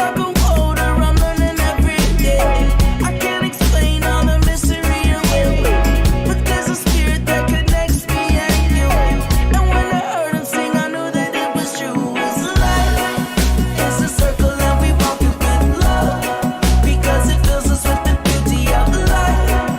cup of water, I'm learning every day. I can't explain all the mystery away, but there's a spirit that connects me and you. And when I heard him sing, I knew that it was true. It's life, it's a circle and we walk it with love, because it fills us with the beauty of life.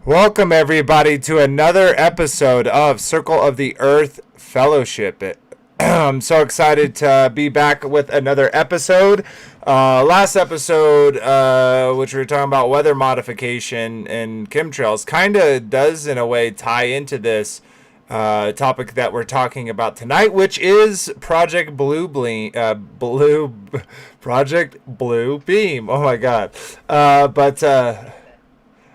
Welcome, everybody, to another episode of Circle of the Earth Fellowship. I'm so excited to be back with another episode. Last episode, which we were talking about weather modification and chemtrails, kind of does, in a way, tie into this topic that we're talking about tonight, which is Project Blue Beam. Project Blue Beam. Oh, my God.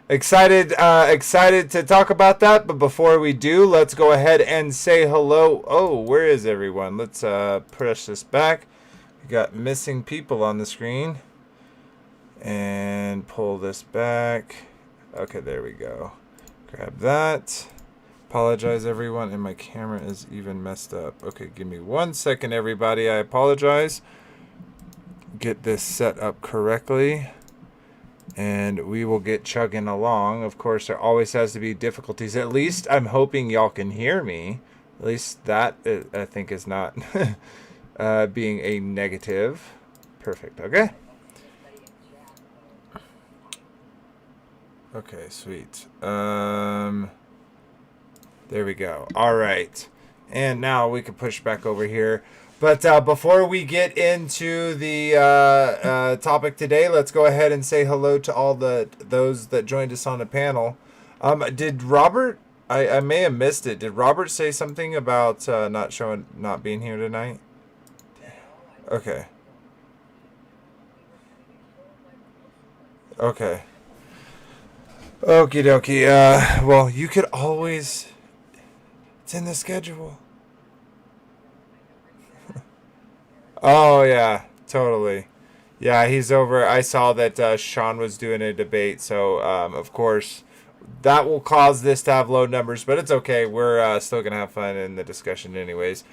Excited to talk about that, but before we do, let's go ahead and say hello. Oh, where is everyone? Let's push this back. We got missing people on the screen. And pull this back. Okay, there we go. Grab that. Apologize, everyone, and my camera is even messed up. Okay, give me 1 second, everybody. I apologize. Get this set up correctly, and we will get chugging along. Of course, there always has to be difficulties. At least I'm hoping y'all can hear me. At least that, I think, is not being a negative. Perfect. Okay. Okay, sweet. There we go. All right. And now we can push back over here. But before we get into the topic today, let's go ahead and say hello to all those that joined us on the panel. Did Robert? I may have missed it. Did Robert say something about not being here tonight? Okay. Okay. Okie dokie. Well, you could always. It's in the schedule. Oh, yeah, totally. Yeah, he's over. I saw that Sean was doing a debate, so, of course, that will cause this to have low numbers, but it's okay. We're still going to have fun in the discussion anyways.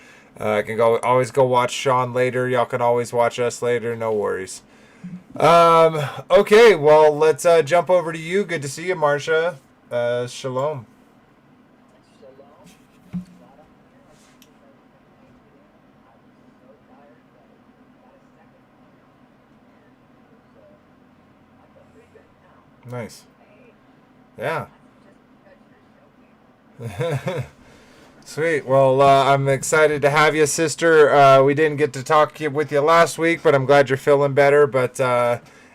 I can always go watch Sean later. Y'all can always watch us later. No worries. Okay, well, let's jump over to you. Good to see you, Marcia. Shalom. Nice. Yeah. Sweet. Well, I'm excited to have you, sister. We didn't get to talk with you last week, but I'm glad you're feeling better. But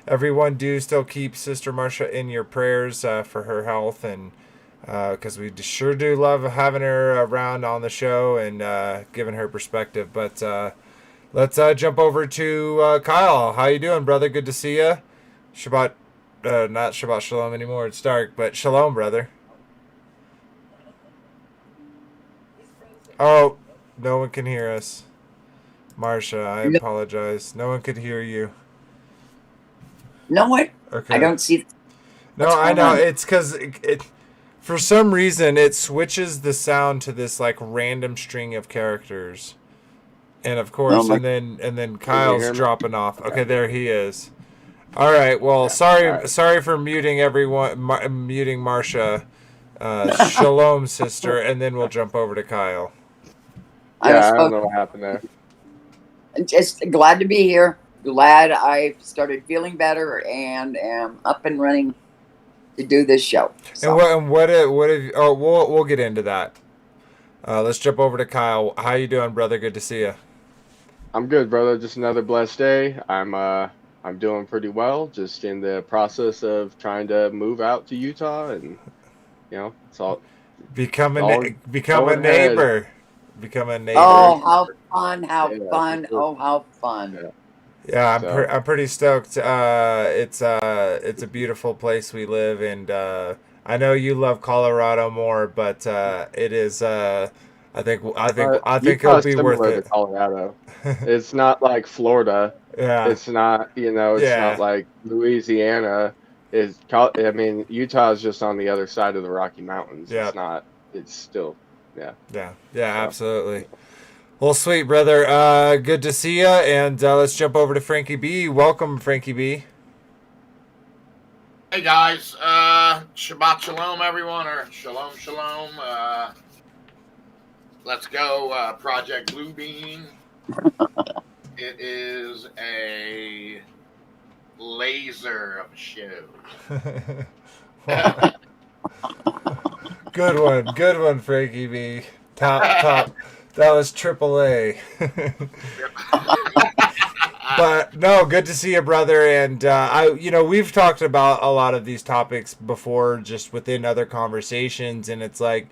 everyone do still keep Sister Marcia in your prayers for her health, and because we sure do love having her around on the show and giving her perspective. But let's jump over to Kyle. How you doing, brother? Good to see you. Shabbat. Not Shabbat Shalom anymore. It's dark, but Shalom, brother. Oh, no one can hear us. Marcia, I apologize. No one could hear you. No one? Okay. I don't see. No, I know. It's because it for some reason, it switches the sound to this, like, random string of characters. And, of course, and then Kyle's dropping off. Okay, there he is. All right. Well, sorry for muting everyone, muting Marcia. Shalom, sister, and then we'll jump over to Kyle. Yeah, I don't know what happened there. Just glad to be here. Glad I started feeling better and am up and running to do this show. So. And what have you, oh, we'll get into that. Let's jump over to Kyle. How you doing, brother? Good to see you. I'm good, brother. Just another blessed day. I'm doing pretty well. Just in the process of trying to move out to Utah, and it's all Become a going neighbor. ahead. Become a neighbor. Oh, how fun! How Yeah, fun! for sure. Oh, how fun! Yeah. Yeah, So- I'm pretty stoked. It's a beautiful place we live, and I know you love Colorado more, but it is. I think it'll Utah's be worth similar to it. Colorado. It's not like Florida. Yeah, It's not, it's Yeah. not like Louisiana. I mean, Utah is just on the other side of the Rocky Mountains. Yeah. It's not. It's still, yeah. yeah, absolutely. Well, sweet brother. Good to see you, and let's jump over to Frankie B. Welcome, Frankie B. Hey guys, Shabbat Shalom everyone, or Shalom Shalom. Let's go, Project Blue Bean. It is a laser of a show. Good one, Frankie B. Top. That was AAA. But no, good to see you, brother. And we've talked about a lot of these topics before, just within other conversations, and it's like,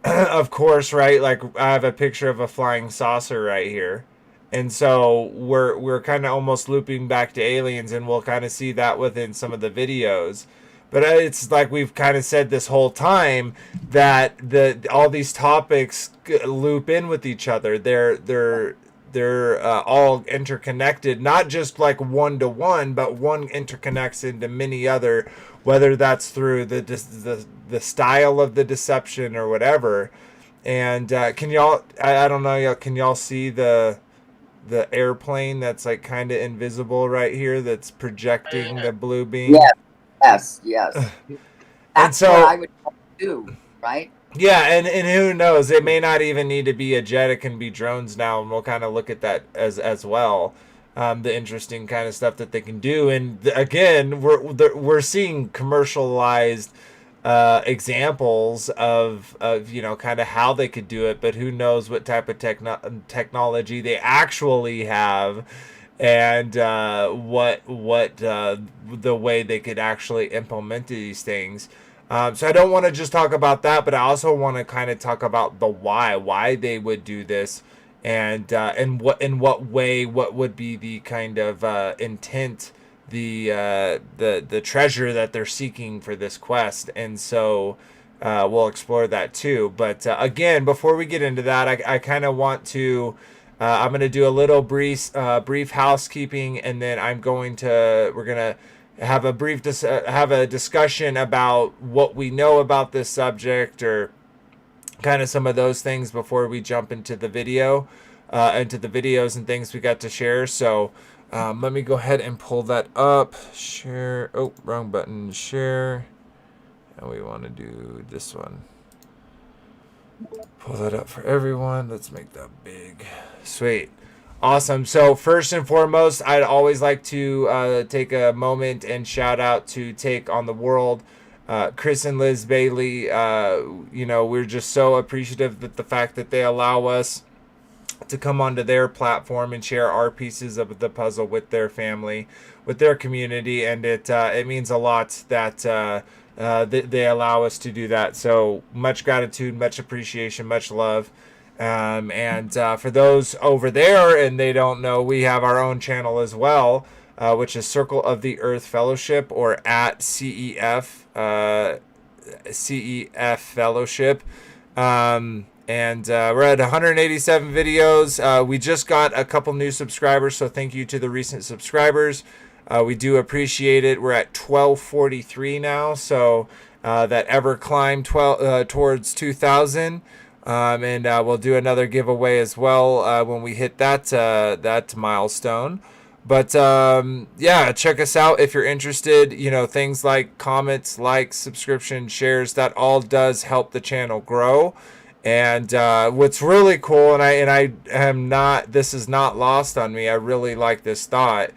of course, right? Like I have a picture of a flying saucer right here, and so we're kind of almost looping back to aliens, and we'll kind of see that within some of the videos. But it's like we've kind of said this whole time that all these topics loop in with each other. They're all interconnected, not just like one to one, but one interconnects into many other, whether that's through the style of the deception or whatever. And can y'all? I don't know. Can y'all see the airplane that's like kind of invisible right here that's projecting the blue beam? Yes. And That's so what I would do, right? yeah, and who knows? It may not even need to be a jet. It can be drones now, and we'll kind of look at that as well. The interesting kind of stuff that they can do, and again, we're seeing commercialized examples of kind of how they could do it, but who knows what type of technology they actually have, and what the way they could actually implement these things. So I don't want to just talk about that, but I also want to kind of talk about the why they would do this, and in what way, what would be the kind of intent, the treasure that they're seeking for this quest. And so we'll explore that too. But again, before we get into that, I kind of want to. I'm going to do a little brief housekeeping, and then we're gonna have a brief have a discussion about what we know about this subject, or kind of some of those things before we jump into the video, into the videos and things we got to share. So let me go ahead and pull that up. Share. Oh, wrong button. Share. And we want to do this one. Pull that up for everyone. Let's make that big. Sweet. Awesome. So first and foremost, I'd always like to take a moment and shout out to Take on the World, Chris and Liz Bailey. We're just so appreciative that the fact that they allow us to come onto their platform and share our pieces of the puzzle with their family, with their community, and it means a lot that they allow us to do that. So much gratitude, much appreciation, much love. And for those over there and they don't know, we have our own channel as well, which is Circle of the Earth Fellowship, or at CEF Fellowship. And we're at 187 videos. We just got a couple new subscribers, so thank you to the recent subscribers. We do appreciate it. We're at 1243 now, so that ever climb towards 2,000. And we'll do another giveaway as well when we hit that milestone. But yeah, check us out if you're interested. Things like comments, likes, subscription, shares, that all does help the channel grow. And what's really cool, and I am not, this is not lost on me, I really like this thought,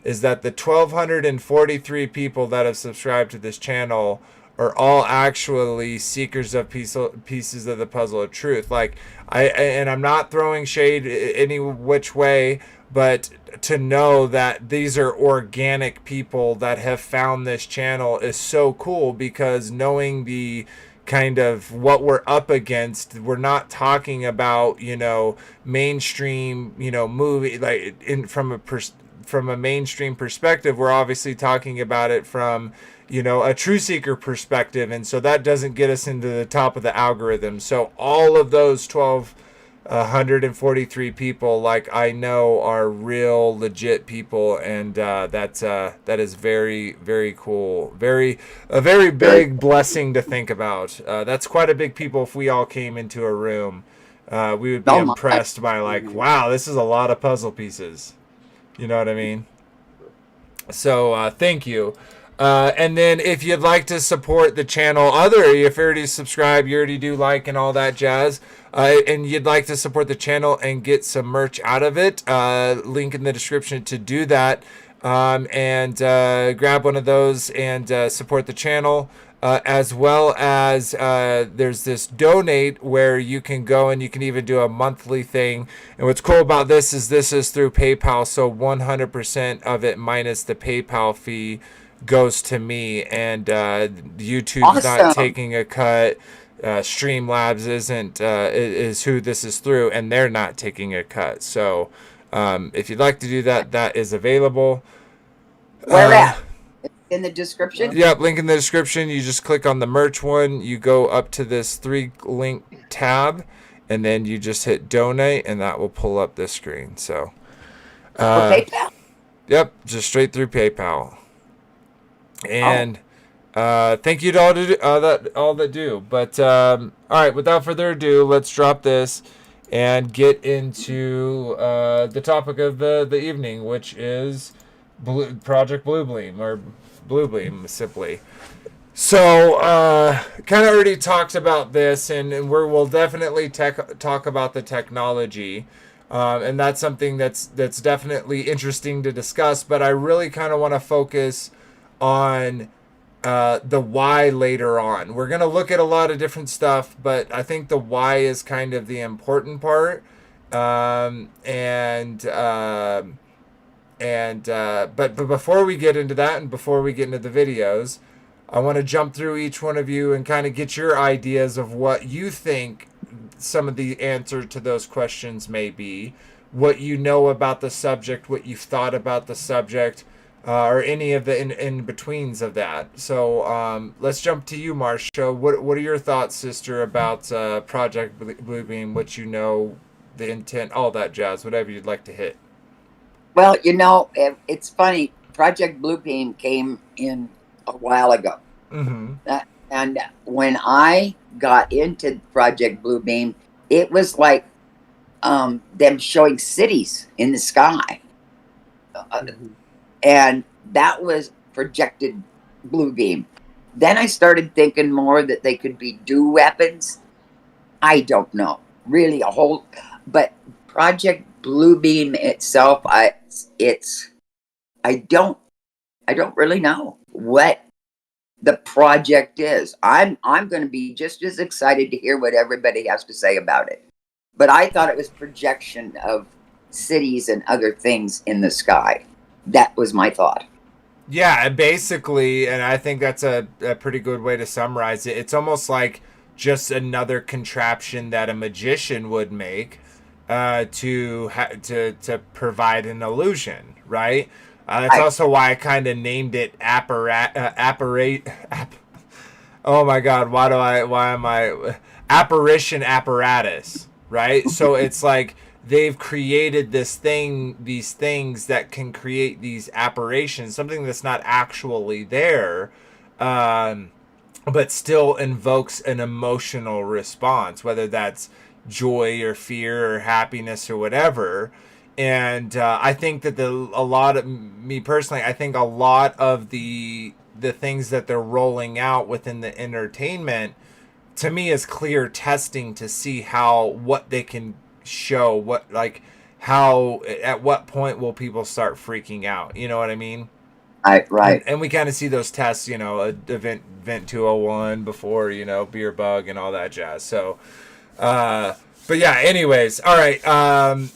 is that the 1,243 people that have subscribed to this channel are all actually seekers of pieces of the puzzle of truth. Like and I'm not throwing shade any which way, but to know that these are organic people that have found this channel is so cool, because knowing the kind of what we're up against, we're not talking about, mainstream, movie, like from a mainstream perspective. We're obviously talking about it from, a true seeker perspective. And so that doesn't get us into the top of the algorithm. So all of those 1,243 people, like, I know are real legit people. And that is very, very cool. A very big blessing to think about. That's quite a big people. If we all came into a room, we would be impressed by, like, wow, this is a lot of puzzle pieces. You know what I mean? So thank you. And then if you'd like to support the channel, if you already subscribe, you already do like and all that jazz, and you'd like to support the channel and get some merch out of it, link in the description to do that, and grab one of those and support the channel. As well as there's this donate where you can go and you can even do a monthly thing. And what's cool about this is through PayPal, so 100% of it minus the PayPal fee goes to me, and YouTube's not taking a cut. Streamlabs is who this is through, and they're not taking a cut. So if you'd like to do that, that is available. Where at? In the description? Yep, link in the description. You just click on the merch one. You go up to this 3-link tab, and then you just hit donate, and that will pull up this screen. So, PayPal? Yep, just straight through PayPal. And thank you to all that do. But all right, without further ado, let's drop this and get into the topic of the evening, which is Project Bluebeam, or Bluebeam simply. So kind of already talked about this, and we'll definitely talk about the technology, and that's something that's definitely interesting to discuss. But I really kind of want to focus on the why later on. We're going to look at a lot of different stuff, but I think the why is kind of the important part. But before we get into that, and before we get into the videos, I want to jump through each one of you and kind of get your ideas of what you think some of the answer to those questions may be, what you know about the subject, what you've thought about the subject, or any of the in-betweens of that. So let's jump to you, Marcia. What are your thoughts, sister, about Project Bluebeam, what you know, the intent, all that jazz, whatever you'd like to hit? Well, it's funny. Project Bluebeam came in a while ago. Mm-hmm. And when I got into Project Bluebeam, it was like them showing cities in the sky. And that was projected Bluebeam. Then I started thinking more that they could be DO weapons. I don't know. Really but Project Bluebeam itself, I don't really know what the project is. I'm going to be just as excited to hear what everybody has to say about it. But I thought it was projection of cities and other things in the sky. That was my thought. Yeah, basically, and I think that's a pretty good way to summarize it. It's almost like just another contraption that a magician would make to provide an illusion, right? That's also why I kind of named it oh my God, apparition apparatus, right? So it's like they've created these things that can create these apparitions, something that's not actually there, but still invokes an emotional response, whether that's joy or fear or happiness or whatever. And I think that me personally, I think a lot of the things that they're rolling out within the entertainment, to me, is clear testing to see what they can show, at what point will people start freaking out? You know what I mean? Right. And we kind of see those tests, event 201 before, beer bug and all that jazz. So, but yeah, anyways, all right.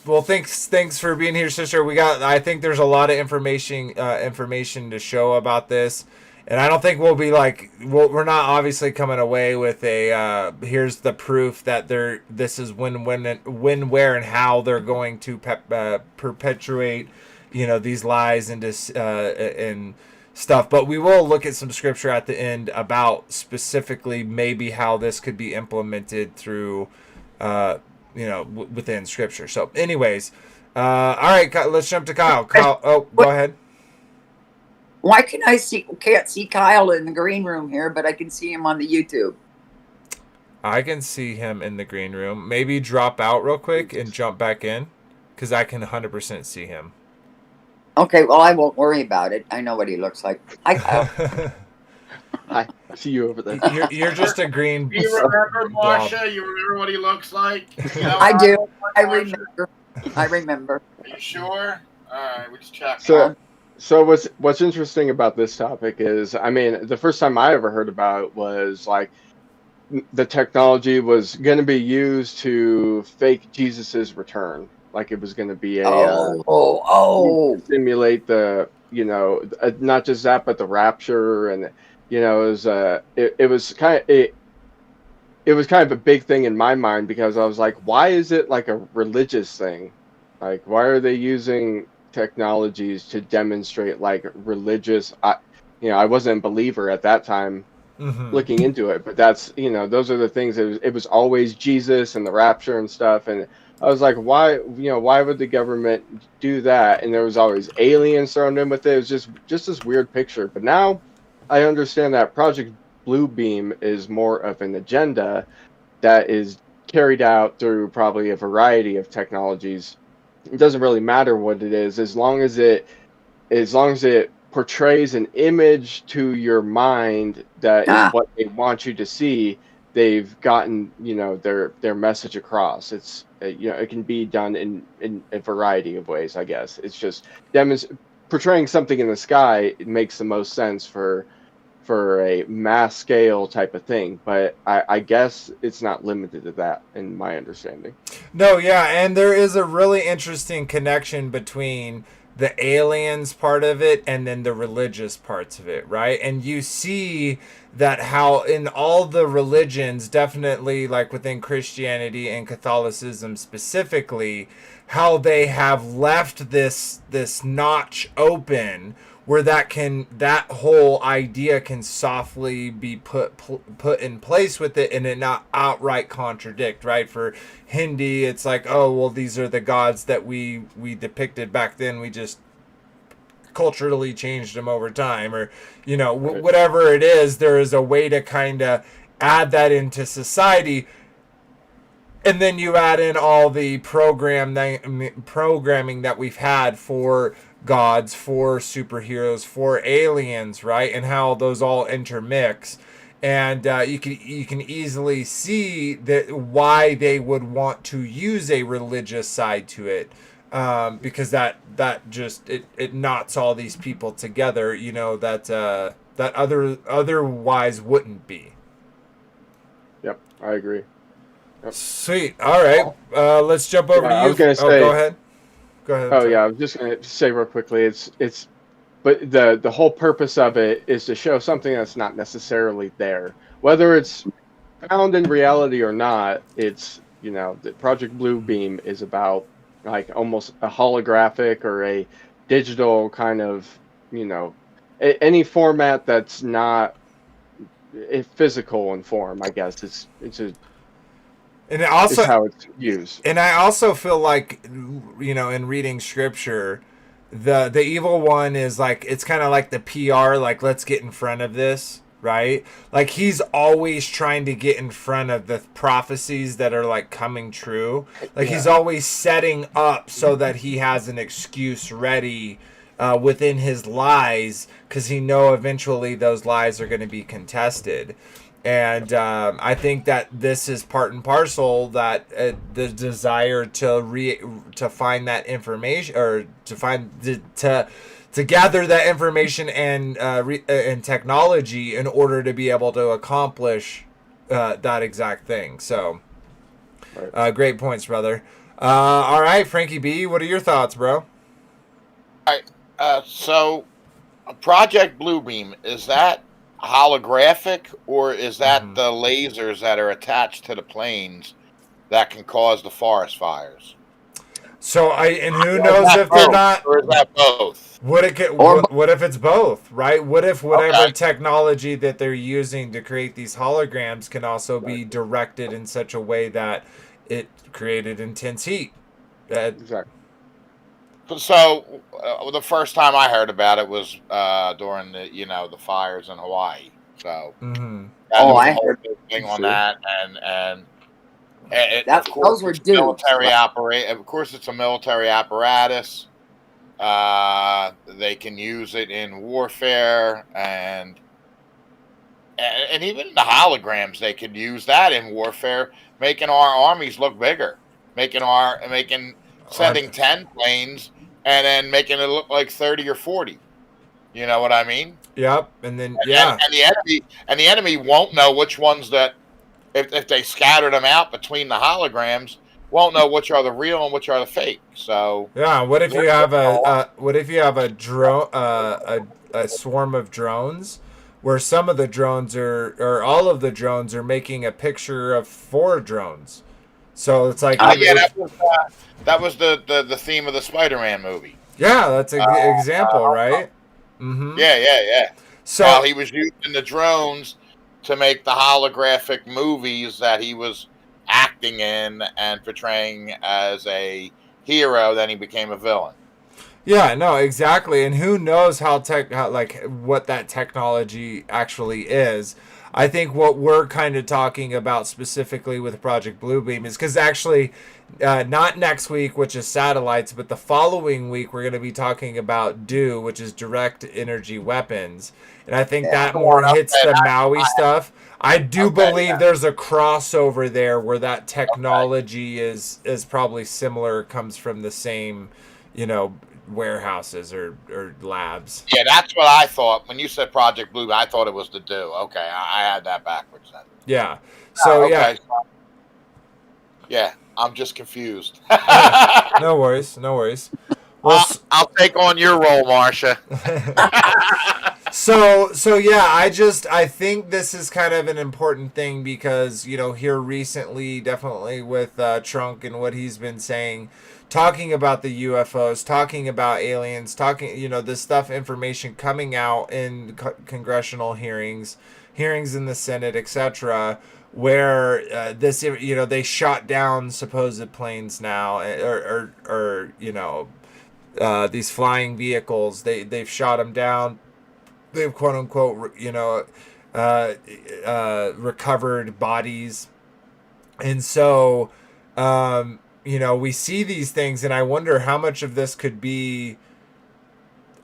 Well, thanks for being here, sister. I think there's a lot of information to show about this. And I don't think we'll be we're not obviously coming away with here's the proof that this is when, where, and how they're going to perpetuate, these lies and stuff. But we will look at some scripture at the end about specifically maybe how this could be implemented through, within scripture. So anyways, all right, let's jump to Kyle. Kyle, go ahead. Why can't see Kyle in the green room here, but I can see him on the YouTube? I can see him in the green room. Maybe drop out real quick and jump back in, because I can 100% see him. Okay, well, I won't worry about it. I know what he looks like. Hi, Kyle. I see you over there. You're just a green. You remember, Marsha? You remember what he looks like? I do. I remember. Are you sure? All right, we just checked. So what's interesting about this topic is, I mean, the first time I ever heard about it was the technology was going to be used to fake Jesus's return. Like it was going to be simulate the, not just that, but the rapture. And, it was kind of a big thing in my mind, because I was like, why is it like a religious thing? Like, why are they using technologies to demonstrate like religious? I wasn't a believer at that time. Looking into it, but that's, those are the things. It was always Jesus and the rapture and stuff, and I was like, why would the government do that? And there was always aliens thrown in with it. It was just this weird picture. But now I understand that Project Bluebeam is more of an agenda that is carried out through probably a variety of technologies. It doesn't really matter what it is, as long as it portrays an image to your mind that is what they want you to see. They've gotten their message across. It's it can be done in a variety of ways, I guess. It's just portraying something in the sky. It makes the most sense for a mass scale type of thing, but I guess it's not limited to that in my understanding. No, yeah, and there is a really interesting connection between the aliens part of it and then the religious parts of it, right? And you see that how in all the religions, definitely like within Christianity and Catholicism specifically, how they have left this notch open where that whole idea can softly be put in place with it, and it not outright contradict, right? For Hindi, it's like, oh, well, these are the gods that we depicted back then. We just culturally changed them over time, or whatever it is. There is a way to kind of add that into society. And then you add in all the programming that we've had for gods, for superheroes, for aliens, right? And how those all intermix. And you can easily see that why they would want to use a religious side to it, because that just it knots all these people together, that otherwise wouldn't be. Yep, I agree. Yep. Sweet. All right. Let's jump over to you. I was gonna say. Go ahead. Go ahead. Oh yeah, I was just gonna say real quickly. But the whole purpose of it is to show something that's not necessarily there, whether it's found in reality or not. It's the Project Bluebeam is about like almost a holographic or a digital kind of any format that's not physical in form. I guess and it also is how it's used. And I also feel like, in reading scripture, the evil one is like, it's kind of like the PR, like, let's get in front of this, right? Like, he's always trying to get in front of the prophecies that are like coming true. Like, he's always setting up so that he has an excuse ready within his lies, because he know eventually those lies are going to be contested. And I think that this is part and parcel, that the desire to find that information, or to to gather that information and technology in order to be able to accomplish that exact thing. So, Right. great points, brother. All right, Frankie B, what are your thoughts, bro? So Project Bluebeam, is that holographic, or is that Mhm. the lasers that are attached to the planes that can cause the forest fires? So and who Or is knows that if they're both? not. Or is that both? Would it get, Or what if it's both, right? What if whatever Okay. technology that they're using to create these holograms can also be Exactly. directed in such a way that it created intense heat? Exactly. So the first time I heard about it was during the fires in Hawaii. So Mm-hmm. there oh, was a I whole heard big thing on See? that, and of that course those were it's dupes. military operate. Of course, it's a military apparatus. They can use it in warfare, and even the holograms, they could use that in warfare, making our armies look bigger, making sending 10 planes and then making it look like 30 or 40. You know what I mean? Yep. And then And, yeah, and the enemy won't know which ones that, if they scatter them out between the holograms, won't know which are the real and which are the fake. So yeah. What if they're you have getting a lot. what if you have a drone a swarm of drones where some of the drones are or all of the drones are making a picture of four drones. So it's like Yeah, if that was the theme of the Spider-Man movie. yeah, that's an example, Uh, right? Mm-hmm. yeah. Well, So he was using the drones to make the holographic movies that he was acting in and portraying as a hero. Then he became a villain. yeah, no, exactly. And who knows like what that technology actually is. I think what we're kind of talking about specifically with Project Bluebeam is because actually, not next week, which is satellites, but the following week, we're going to be talking about DEW, which is direct energy weapons. And I think Yeah. that more hits Okay, the Maui stuff. I do okay, believe yeah. there's a crossover there where that technology is probably similar, comes from the same, you know, warehouses or labs. Yeah, that's what I thought when you said Project Blue. I thought it was the Do. Okay, I had that backwards then. Yeah. So yeah, Okay, yeah, I'm just confused. no worries, no worries. Well, I'll take on your role, Marcia. so yeah, I think this is kind of an important thing because here recently, definitely with Trump and what he's been saying, talking about the UFOs, talking about aliens, talking this stuff, information coming out in congressional hearings in the Senate, etc. Where this they shot down supposed planes now, or these flying vehicles. They've shot them down. They've quote unquote recovered bodies, and so we see these things, and I wonder how much of this could be,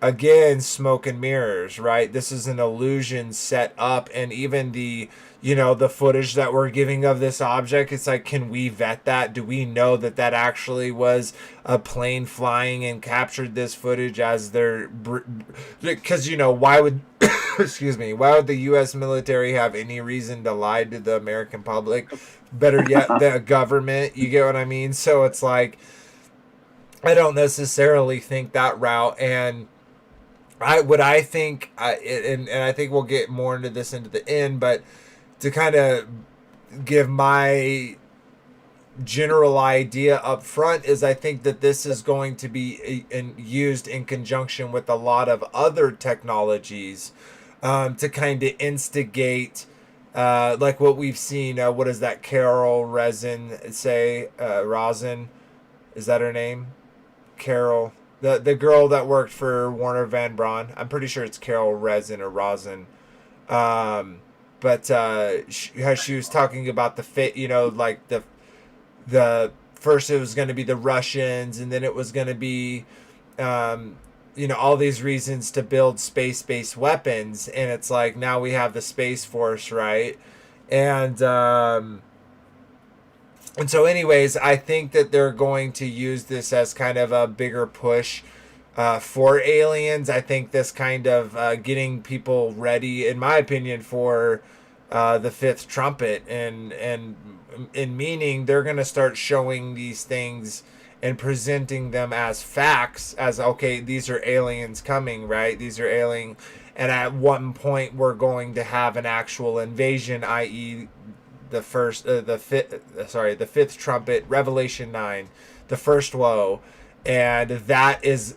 again, smoke and mirrors, right? This is an illusion set up, and even the footage that we're giving of this object, it's like, can we vet that? Do we know that actually was a plane flying and captured this footage as their, because why would excuse me, why would the US military have any reason to lie to the American public? Better yet, the government, you get what I mean? So it's like, I don't necessarily think that route. And I think, and I think we'll get more into this into the end, but to kind of give my general idea up front is I think that this is going to be used in conjunction with a lot of other technologies to kind of instigate, like what we've seen. What does that Carol Resin say? Rosin, is that her name? Carol, the girl that worked for Warner Van Braun. I'm pretty sure it's Carol Resin or Rosin. But how she was talking about the fit, like the first it was going to be the Russians, and then it was going to be, all these reasons to build space-based weapons, and it's like now we have the Space Force, right? And so anyways, I think that they're going to use this as kind of a bigger push for aliens. I think this kind of getting people ready, in my opinion, for the fifth trumpet, and in meaning they're going to start showing these things and presenting them as facts, as okay, these are aliens coming, right? These are alien, and at one point we're going to have an actual invasion, i.e., the fifth trumpet, Revelation 9, the first woe, and that is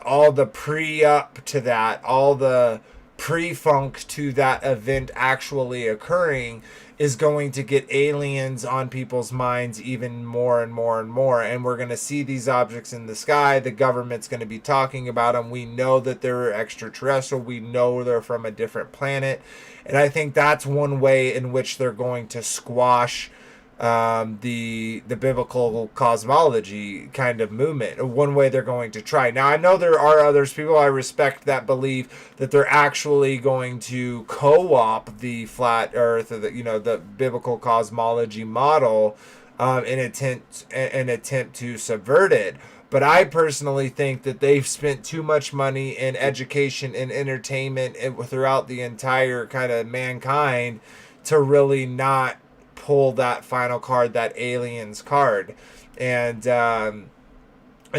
all the pre-up to that, all the pre-funk to that event actually occurring is going to get aliens on people's minds even more and more and more. And we're going to see these objects in the sky. The government's going to be talking about them. We know that they're extraterrestrial. We know they're from a different planet. And I think that's one way in which they're going to squash the biblical cosmology kind of movement. One way they're going to try. Now, I know there are others, people I respect, that believe that they're actually going to co-opt the flat Earth, or the biblical cosmology model, in an attempt to subvert it. But I personally think that they've spent too much money in education and entertainment throughout the entire kind of mankind to really not pull that final card, that aliens card. And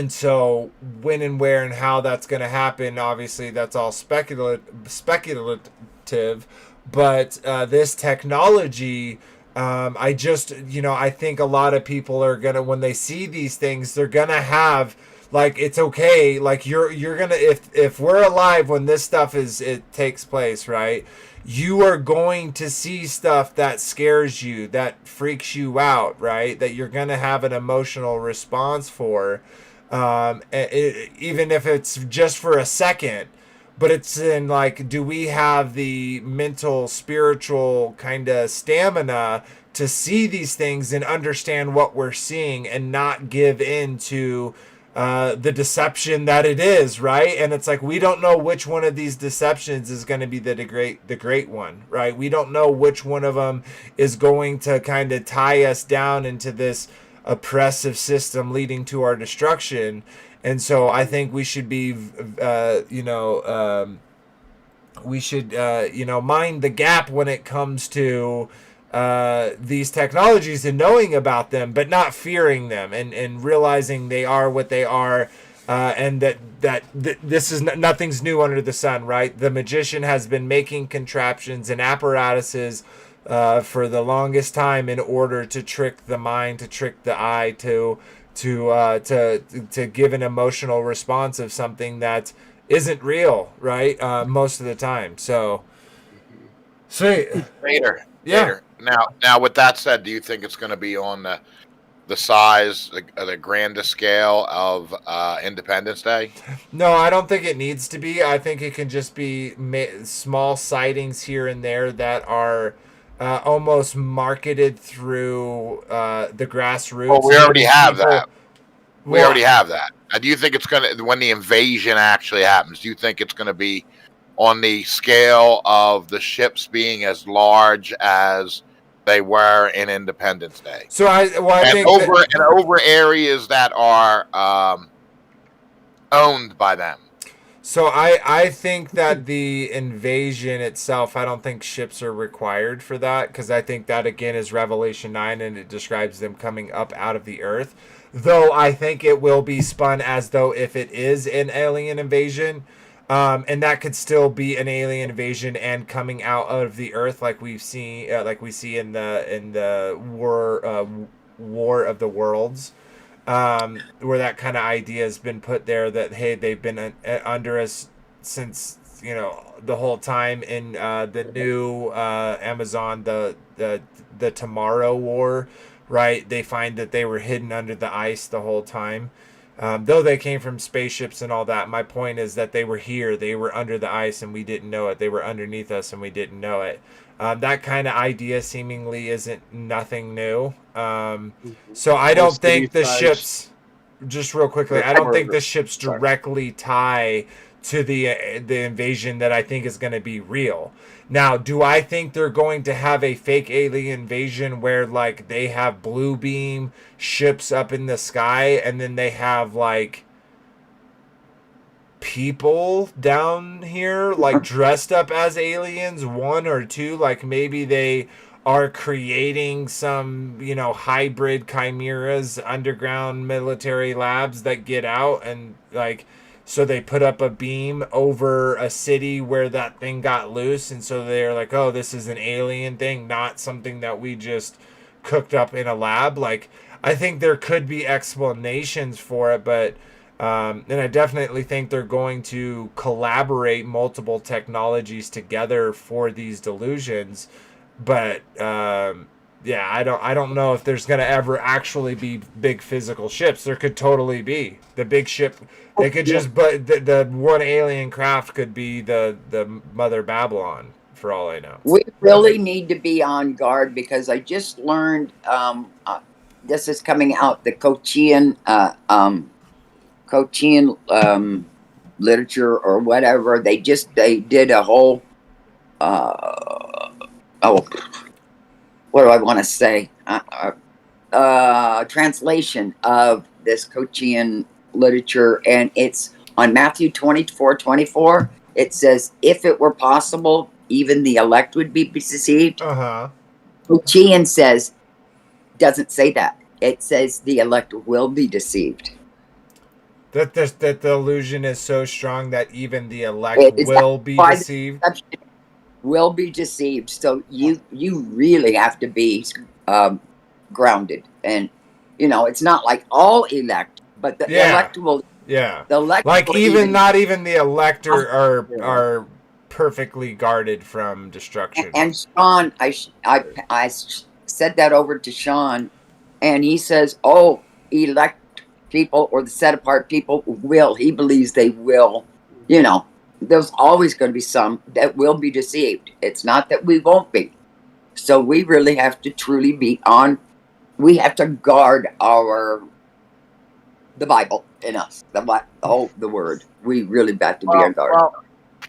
so when and where and how that's going to happen, obviously that's all speculative. But this technology, I think a lot of people are gonna, when they see these things, they're gonna have, like, it's okay, like you're gonna, if we're alive when this stuff it takes place, right, you are going to see stuff that scares you, that freaks you out, right, that you're gonna have an emotional response for, even if it's just for a second. But it's in, like, do we have the mental, spiritual kind of stamina to see these things and understand what we're seeing and not give in to the deception that it is, right? And it's like, we don't know which one of these deceptions is going to be the great one, right? We don't know which one of them is going to kind of tie us down into this oppressive system leading to our destruction. And so I think we should be, mind the gap when it comes to these technologies and knowing about them, but not fearing them, and realizing they are what they are, and that this is nothing's new under the sun, right? The magician has been making contraptions and apparatuses for the longest time in order to trick the mind, to trick the eye, to give an emotional response of something that isn't real, right? Most of the time. So, sweet. Later. Yeah. Later. Now, with that said, do you think it's going to be on the size, the grandest scale of Independence Day? No, I don't think it needs to be. I think it can just be small sightings here and there that are almost marketed through the grassroots. Well, we already have that. We Well, already have that. Do you think it's going to, when the invasion actually happens, do you think it's going to be on the scale of the ships being as large as they were in Independence Day? So I think over areas that are owned by them. So I think that the invasion itself, I don't think ships are required for that, because I think that, again, is Revelation 9, and it describes them coming up out of the earth. Though I think it will be spun as though if it is an alien invasion, and that could still be an alien invasion and coming out of the earth, like we see in the War of the Worlds. Where that kind of idea has been put there, that hey, they've been under us since the whole time. In the new Amazon, the Tomorrow War, right? They find that they were hidden under the ice the whole time, though they came from spaceships and all that. My point is that they were here, they were under the ice, and we didn't know it. They were underneath us, and we didn't know it. That kind of idea seemingly isn't nothing new. So I don't think the ships, just real quickly, I don't think the ships directly tie to the invasion that I think is going to be real. Now, do I think they're going to have a fake alien invasion where, like, they have blue beam ships up in the sky, and then they have, like, people down here, like dressed up as aliens, one or two, like maybe they are creating some, hybrid chimeras, underground military labs that get out and like, so they put up a beam over a city where that thing got loose, and so they're like, oh, this is an alien thing, not something that we just cooked up in a lab. Like, I think there could be explanations for it, but and I definitely think they're going to collaborate multiple technologies together for these delusions. But yeah, I don't know if there's gonna ever actually be big physical ships. There could totally be the big ship. They could just, but the one alien craft could be the Mother Babylon for all I know. We really need to be on guard, because I just learned this is coming out, the Kochian literature or whatever. They did a whole what do I want to say? Translation of this Kochian literature, and it's on Matthew 24:24. It says, if it were possible, even the elect would be deceived. Uh-huh. Kochian doesn't say that. It says the elect will be deceived. That the illusion is so strong that even the elect will be deceived. Will be deceived. So you really have to be grounded, and it's not like all elect, but the elect will. Yeah. The elect, like not even the elect are perfectly guarded from destruction. And Sean, I said that over to Sean, and he says, "Oh, elect people or the set apart people will." He believes they will. There's always going to be some that will be deceived. It's not that we won't be. So we really have to truly be on. We have to guard the Bible in us, the word. We really have to be on guard.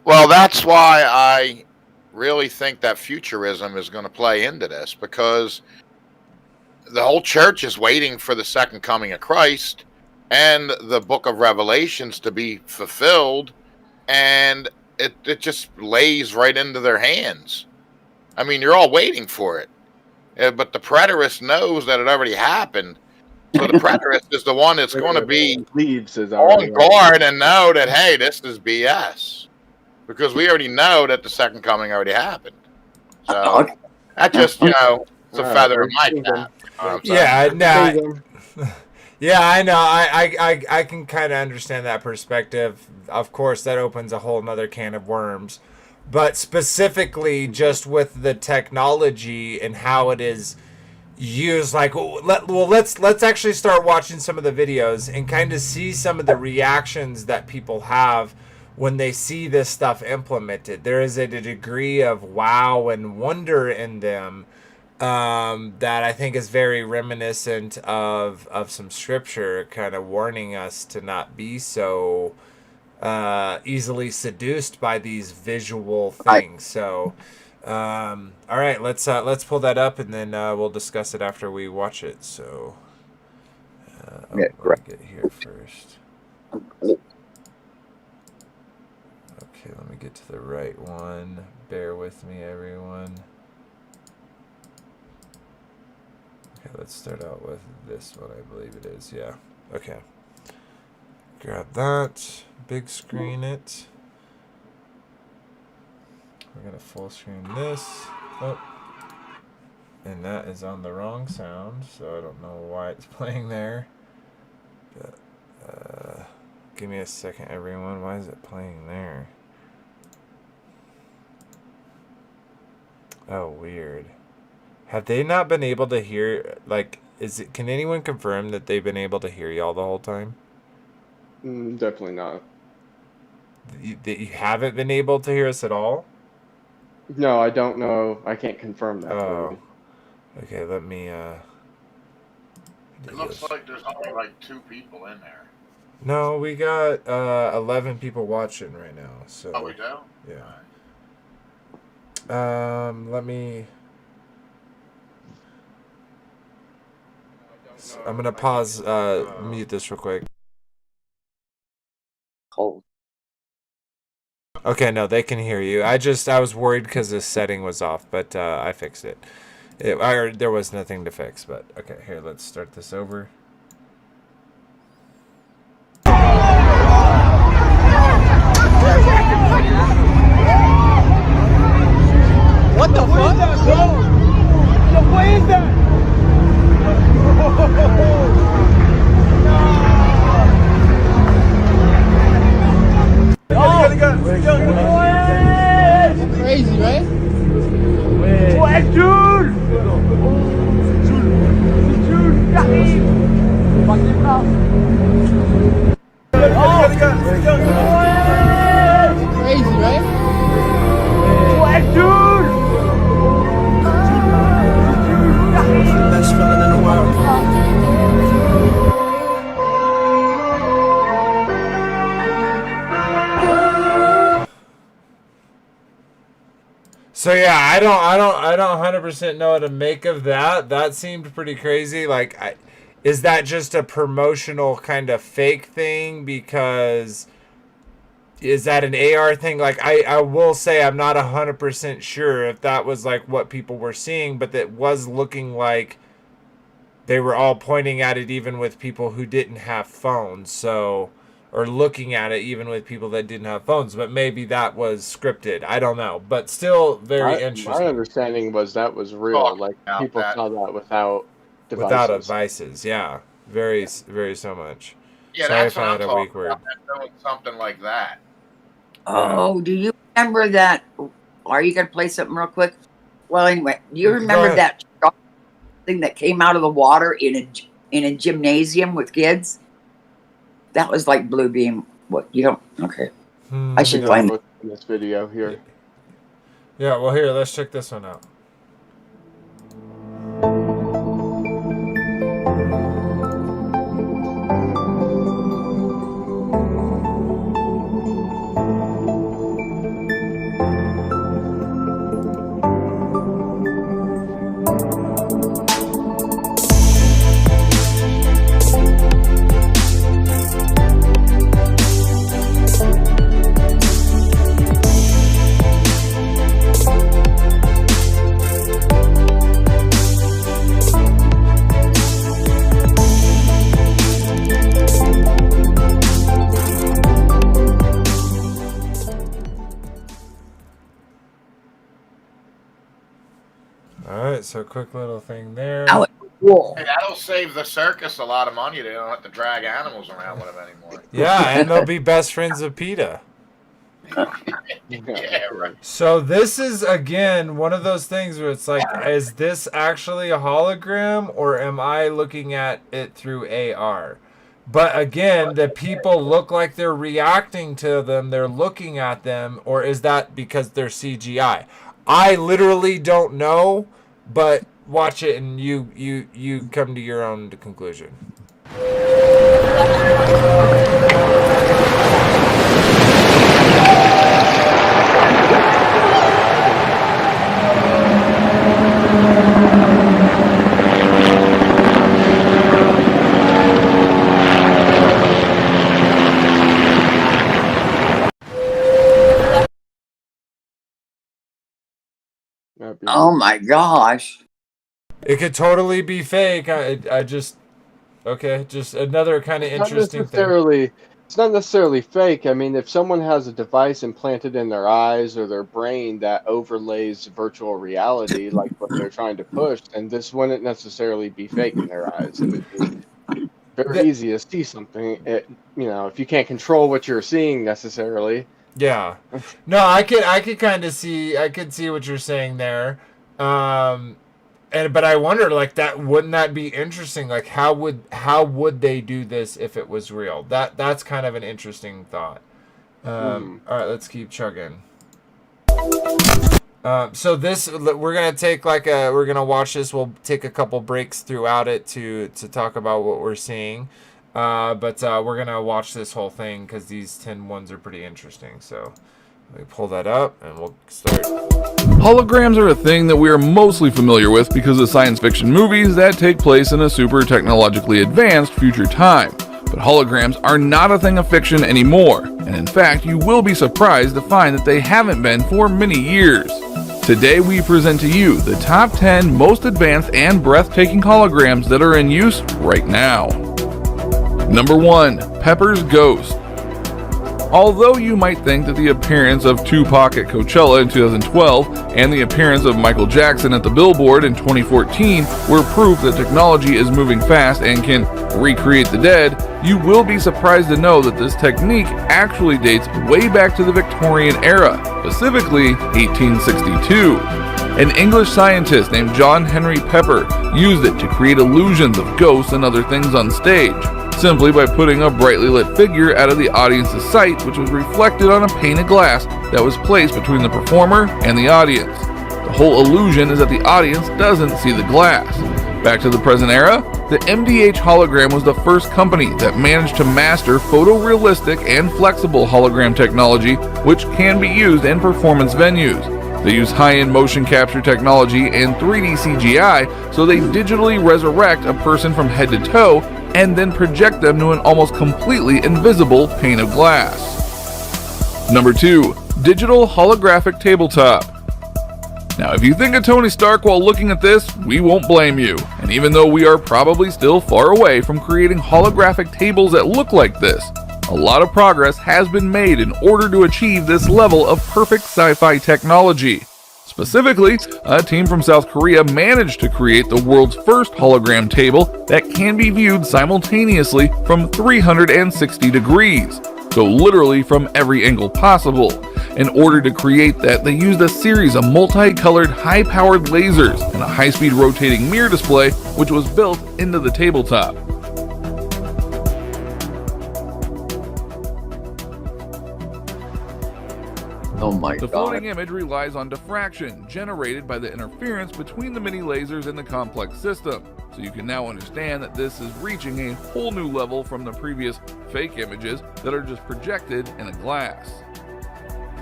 Well, that's why I really think that futurism is going to play into this, because the whole church is waiting for the second coming of Christ and the book of Revelations to be fulfilled, and it just lays right into their hands. I mean, you're all waiting for it, but the preterist knows that it already happened. So the preterist is the one that's going to be on guard and know that, hey, this is BS. Because we already know that the second coming already happened. So that just, it's a feather in my cap. Yeah, no. Yeah, I know. I can kind of understand that perspective. Of course, that opens a whole nother can of worms. But specifically, just with the technology and how it is used, like, let's actually start watching some of the videos and kind of see some of the reactions that people have when they see this stuff implemented. There is a degree of wow and wonder in them that I think is very reminiscent of some scripture, kind of warning us to not be so easily seduced by these visual things. So, all right, let's pull that up, and then we'll discuss it after we watch it. So, let me get here first. Okay, let me get to the right one. Bear with me, everyone. Okay, let's start out with this one, I believe it is. Yeah. Okay. Grab that. Big screen it. We're going to full screen this. Oh. And that is on the wrong sound, so I don't know why it's playing there. But, give me a second, everyone. Why is it playing there? Oh, weird. Have they not been able to hear, like, can anyone confirm that they've been able to hear y'all the whole time? Definitely not. You haven't been able to hear us at all? No, I don't know. I can't confirm that. Oh. Okay, let me, It looks like there's only like 2 people in there. No, we got 11 people watching right now. So. Oh, we do? Yeah. Let me. I'm gonna pause. Mute this real quick. Cold. Okay, no, they can hear you. I was worried because this setting was off, but I fixed it. There was nothing to fix, but okay, here, let's start this over. What the fuck? What is that? Crazy, right? What, dude? Dude, got him. Fuck him up. Crazy, right? What, dude? Best feeling in the world. So yeah, I don't 100% know what to make of that. That seemed pretty crazy. Like, is that just a promotional kind of fake thing? Because is that an AR thing? Like, I will say I'm not 100% sure if that was like what people were seeing, but that was looking like they were all pointing at it, even with people who didn't have phones. So, or looking at it even with people that didn't have phones, but maybe that was scripted. I don't know, but still very interesting. My understanding was that was real. Like people saw that without devices. Without devices, yeah, very so much. Yeah, Sorry that's if I what had I'm a weak talking word. about. Doing something like that. Oh, do you remember that? Are you going to play something real quick? Well, anyway, do you Go remember ahead. that shark thing that came out of the water in a gymnasium with kids? That was like Blue Beam. What, you don't? Okay. I should find it. In this video here. Yeah, well, here, let's check this one out. Alright, so quick little thing there. Oh, cool. Hey, that'll save the circus a lot of money. They don't have to drag animals around with them anymore. Yeah, and they'll be best friends with PETA. Yeah, right. So this is, again, one of those things where it's like, is this actually a hologram, or am I looking at it through AR? But again, the people look like they're reacting to them, they're looking at them, or is that because they're CGI? I literally don't know, but watch it and you come to your own conclusion. Oh my gosh. It could totally be fake. I just just another kind of interesting thing. It's not necessarily fake. I mean, if someone has a device implanted in their eyes or their brain that overlays virtual reality, like what they're trying to push, then this wouldn't necessarily be fake in their eyes. It would be very easy to see something. If you can't control what you're seeing necessarily. Yeah. No, I could kind of see. I could see what you're saying there. But I wonder, like, wouldn't that be interesting? Like, how would they do this if it was real? That's kind of an interesting thought. All right, let's keep chugging. So this, we're gonna watch this. We'll take a couple breaks throughout it to talk about what we're seeing. But we're gonna watch this whole thing because these 10 ones are pretty interesting. So let me pull that up and we'll start. Holograms are a thing that we are mostly familiar with because of science fiction movies that take place in a super technologically advanced future time. But holograms are not a thing of fiction anymore, and in fact, you will be surprised to find that they haven't been for many years. Today we present to you the top 10 most advanced and breathtaking holograms that are in use right now. Number 1. Pepper's Ghost. Although you might think that the appearance of Tupac at Coachella in 2012 and the appearance of Michael Jackson at the Billboard in 2014 were proof that technology is moving fast and can recreate the dead, you will be surprised to know that this technique actually dates way back to the Victorian era, specifically 1862. An English scientist named John Henry Pepper used it to create illusions of ghosts and other things on stage, simply by putting a brightly lit figure out of the audience's sight, which was reflected on a pane of glass that was placed between the performer and the audience. The whole illusion is that the audience doesn't see the glass. Back to the present era, the MDH hologram was the first company that managed to master photorealistic and flexible hologram technology, which can be used in performance venues. They use high-end motion capture technology and 3D CGI, so they digitally resurrect a person from head to toe and then project them to an almost completely invisible pane of glass. Number 2. Digital Holographic Tabletop. Now, if you think of Tony Stark while looking at this, we won't blame you. And even though we are probably still far away from creating holographic tables that look like this, a lot of progress has been made in order to achieve this level of perfect sci-fi technology. Specifically, a team from South Korea managed to create the world's first hologram table that can be viewed simultaneously from 360 degrees, so literally from every angle possible. In order to create that, they used a series of multicolored, high-powered lasers and a high-speed rotating mirror display, which was built into the tabletop. Oh my The God. floating image relies on diffraction, generated by the interference between the mini lasers in the complex system. So you can now understand that this is reaching a whole new level from the previous fake images that are just projected in a glass.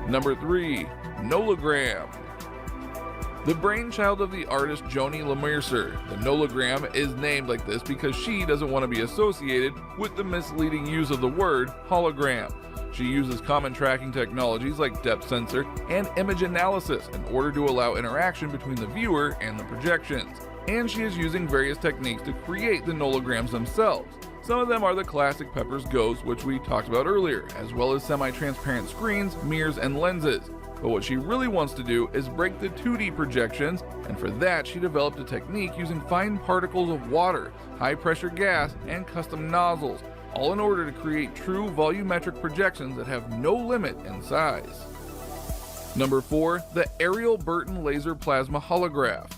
Number 3. Nologram. The brainchild of the artist Joni Lemercer, the nologram is named like this because she doesn't want to be associated with the misleading use of the word hologram. She uses common tracking technologies like depth sensor and image analysis in order to allow interaction between the viewer and the projections. And she is using various techniques to create the nolograms themselves. Some of them are the classic Pepper's Ghost, which we talked about earlier, as well as semi-transparent screens, mirrors, and lenses. But what she really wants to do is break the 2D projections, and for that she developed a technique using fine particles of water, high-pressure gas, and custom nozzles, all in order to create true volumetric projections that have no limit in size. Number 4. The Ariel Burton Laser Plasma Holograph.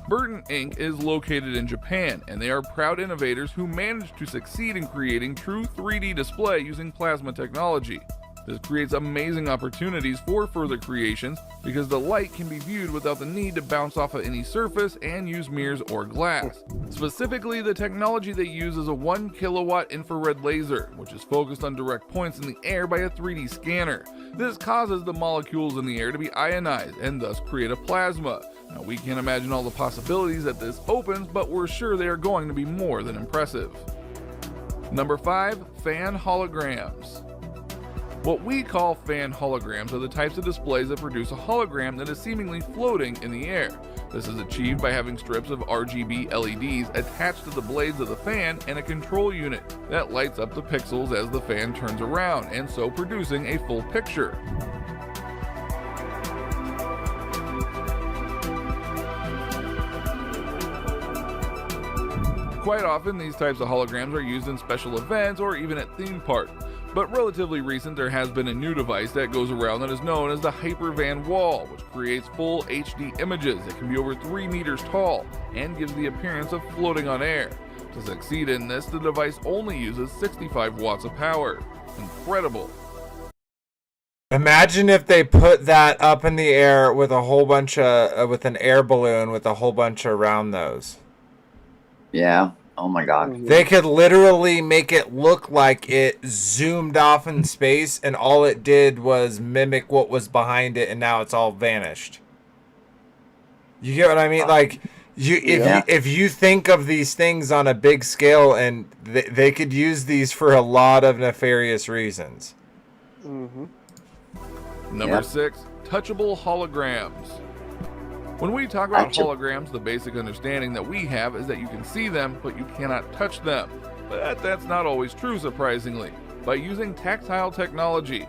Burton Inc. is located in Japan, and they are proud innovators who managed to succeed in creating true 3D display using plasma technology. This creates amazing opportunities for further creations because the light can be viewed without the need to bounce off of any surface and use mirrors or glass. Specifically, the technology they use is a 1 kilowatt infrared laser, which is focused on direct points in the air by a 3D scanner. This causes the molecules in the air to be ionized and thus create a plasma. Now, we can't imagine all the possibilities that this opens, but we're sure they are going to be more than impressive. Number 5. Fan holograms. What we call fan holograms are the types of displays that produce a hologram that is seemingly floating in the air. This is achieved by having strips of RGB LEDs attached to the blades of the fan and a control unit that lights up the pixels as the fan turns around, and so producing a full picture. Quite often, these types of holograms are used in special events or even at theme parks. But relatively recent, there has been a new device that goes around that is known as the Hypervan Wall, which creates full HD images that can be over 3 meters tall and gives the appearance of floating on air. To succeed in this, the device only uses 65 watts of power. Incredible. Imagine if they put that up in the air with a whole bunch of, with an air balloon with a whole bunch around those. Yeah. Oh my God. They could literally make it look like it zoomed off in space and all it did was mimic what was behind it and now it's all vanished. You get what I mean? Like, If you think of these things on a big scale, and they could use these for a lot of nefarious reasons. Mm-hmm. Number 6, touchable holograms. When we talk about holograms, the basic understanding that we have is that you can see them, but you cannot touch them. But that's not always true, surprisingly. By using tactile technology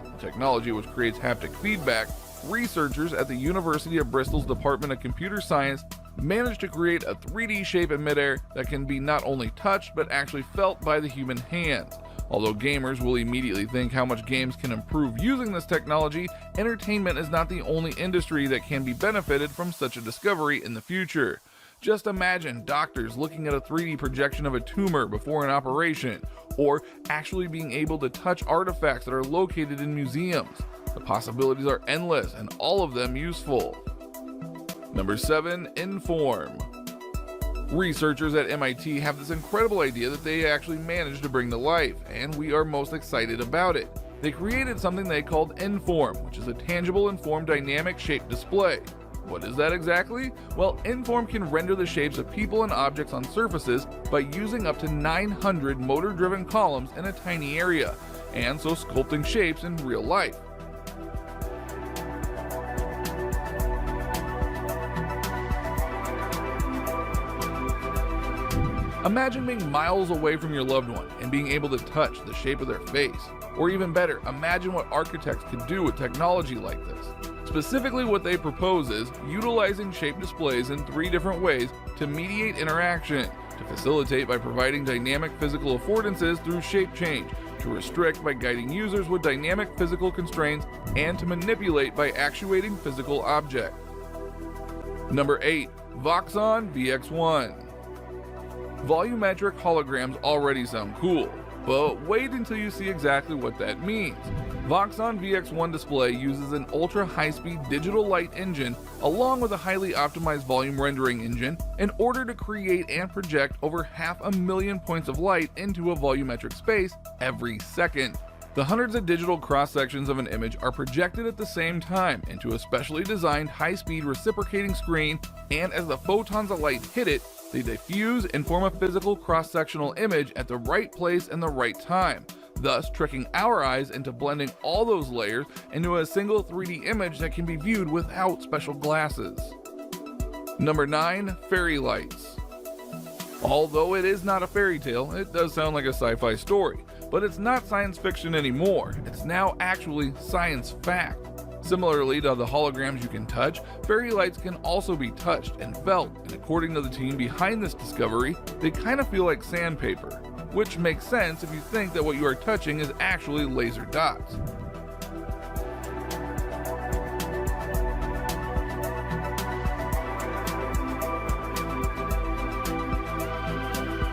which creates haptic feedback, researchers at the University of Bristol's Department of Computer Science managed to create a 3D shape in midair that can be not only touched but actually felt by the human hands. Although gamers will immediately think how much games can improve using this technology, entertainment is not the only industry that can be benefited from such a discovery in the future. Just imagine doctors looking at a 3D projection of a tumor before an operation, or actually being able to touch artifacts that are located in museums. The possibilities are endless, and all of them useful. Number 7, Inform. Researchers at MIT have this incredible idea that they actually managed to bring to life, and we are most excited about it. They created something they called Inform, which is a tangible Inform dynamic shape display. What is that exactly? Well, Inform can render the shapes of people and objects on surfaces by using up to 900 motor-driven columns in a tiny area, and so sculpting shapes in real life. Imagine being miles away from your loved one and being able to touch the shape of their face. Or even better, imagine what architects could do with technology like this. Specifically, what they propose is utilizing shape displays in 3 different ways to mediate interaction, to facilitate by providing dynamic physical affordances through shape change, to restrict by guiding users with dynamic physical constraints, and to manipulate by actuating physical objects. Number 8, Voxon VX1. Volumetric holograms already sound cool, but wait until you see exactly what that means. Voxon VX1 display uses an ultra high-speed digital light engine along with a highly optimized volume rendering engine in order to create and project over 500,000 points of light into a volumetric space every second. The hundreds of digital cross-sections of an image are projected at the same time into a specially designed high-speed reciprocating screen, and as the photons of light hit it, they diffuse and form a physical cross-sectional image at the right place and the right time, thus tricking our eyes into blending all those layers into a single 3D image that can be viewed without special glasses. Number 9, Fairy lights. Although it is not a fairy tale, it does sound like a sci-fi story, but it's not science fiction anymore. It's now actually science fact. Similarly to the holograms you can touch, fairy lights can also be touched and felt, and according to the team behind this discovery, they kind of feel like sandpaper, which makes sense if you think that what you are touching is actually laser dots.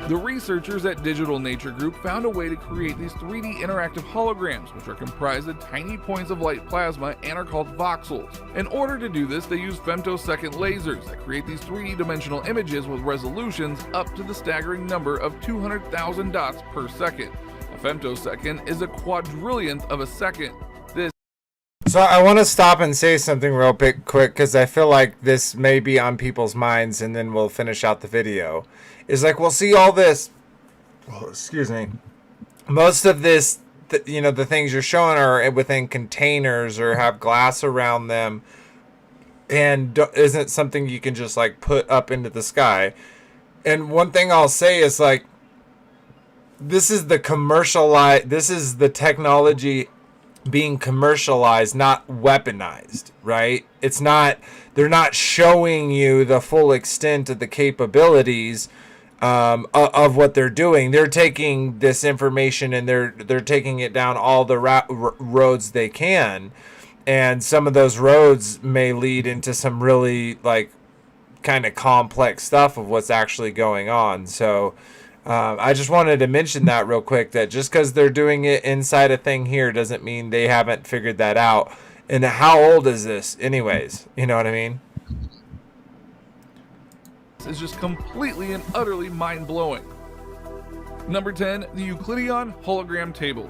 The researchers at Digital Nature Group found a way to create these 3D interactive holograms, which are comprised of tiny points of light plasma and are called voxels. In order to do this, they use femtosecond lasers that create these 3D dimensional images with resolutions up to the staggering number of 200,000 dots per second. A femtosecond is a quadrillionth of a second. So I want to stop and say something real quick, because I feel like this may be on people's minds, and then we'll finish out the video. Is like, we'll see all this. Oh, excuse me. Most of this, the things you're showing are within containers or have glass around them, and isn't something you can just like put up into the sky. And one thing I'll say is like, this is the technology being commercialized, not weaponized, right? It's not, they're not showing you the full extent of the capabilities of what they're doing. They're taking this information and they're taking it down all the roads they can, and some of those roads may lead into some really like kind of complex stuff of what's actually going on. So I just wanted to mention that real quick, that just because they're doing it inside a thing here doesn't mean they haven't figured that out. And how old is this anyways? You know what I mean? Is just completely and utterly mind-blowing. Number 10, the Euclidean hologram table.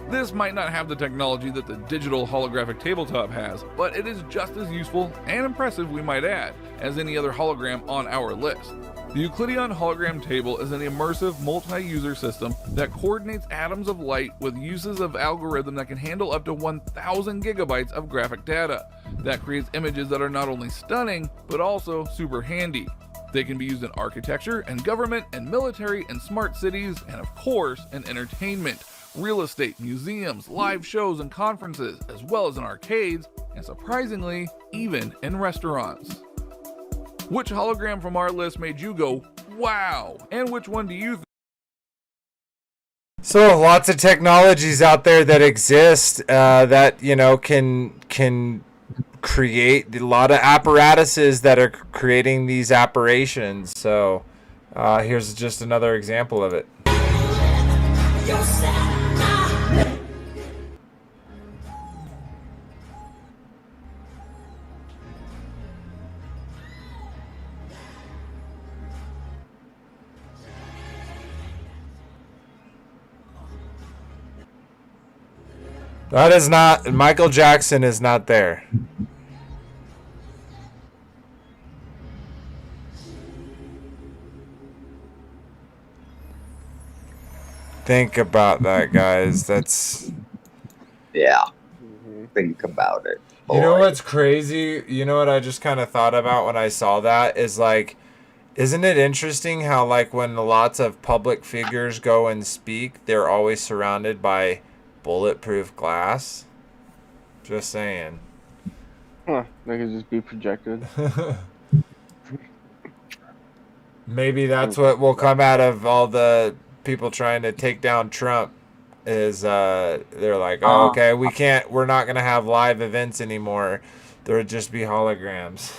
This might not have the technology that the digital holographic tabletop has, but it is just as useful and impressive, we might add, as any other hologram on our list. The Euclidean hologram table is an immersive multi-user system that coordinates atoms of light with uses of algorithm that can handle up to 1,000 gigabytes of graphic data. That creates images that are not only stunning, but also super handy. They can be used in architecture and government and military and smart cities, and of course in entertainment, real estate, museums, live shows and conferences, as well as in arcades, and surprisingly, even in restaurants. Which hologram from our list made you go, wow? And which one do you think? So lots of technologies out there that exist that can create a lot of apparatuses that are creating these apparitions. So here's just another example of it. That is not, Michael Jackson is not there. Think about that, guys. That's... Yeah. Think about it. You know boy. what's crazy? You know what I just kind of thought about when I saw that is like, isn't it interesting how like when lots of public figures go and speak, they're always surrounded by bulletproof glass? Just saying. Huh, they could just be projected. Maybe that's what will come out of all the people trying to take down Trump is they're like, oh, okay, we're not going to have live events anymore. There'll just be holograms.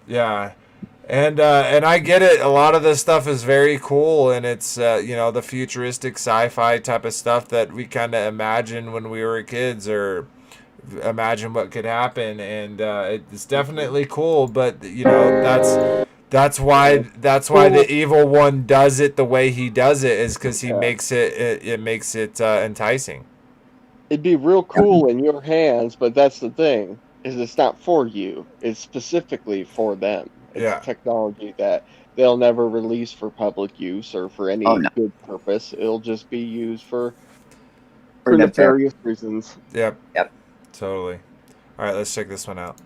Yeah. And I get it. A lot of this stuff is very cool, and it's the futuristic sci-fi type of stuff that we kind of imagine when we were kids, or imagine what could happen. And it's definitely cool. But that's why the evil one does it the way he does it, is because he makes it makes it enticing. It'd be real cool in your hands, but that's the thing, is it's not for you. It's specifically for them. It's technology that they'll never release for public use or for any good purpose. It'll just be used for nefarious reasons. Yep. Totally. All right, let's check this one out.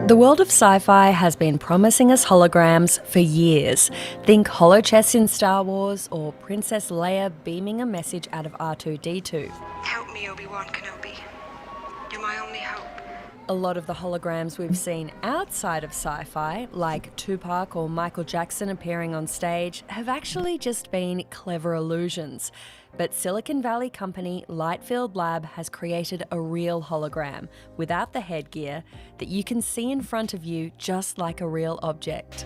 The world of sci-fi has been promising us holograms for years. Think holochess in Star Wars, or Princess Leia beaming a message out of R2-D2. Help me, Obi-Wan Kenobi. You're my only hope. A lot of the holograms we've seen outside of sci-fi, like Tupac or Michael Jackson appearing on stage, have actually just been clever illusions. But Silicon Valley company Lightfield Lab has created a real hologram, without the headgear, that you can see in front of you just like a real object.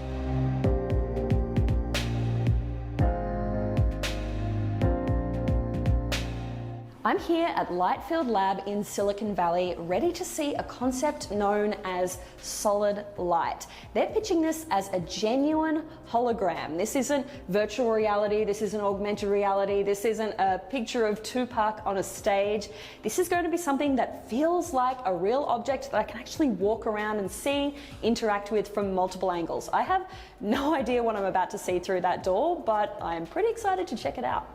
I'm here at Lightfield Lab in Silicon Valley, ready to see a concept known as solid light. They're pitching this as a genuine hologram. This isn't virtual reality, this isn't augmented reality, this isn't a picture of Tupac on a stage. This is going to be something that feels like a real object that I can actually walk around and see, interact with from multiple angles. I have no idea what I'm about to see through that door, but I'm pretty excited to check it out.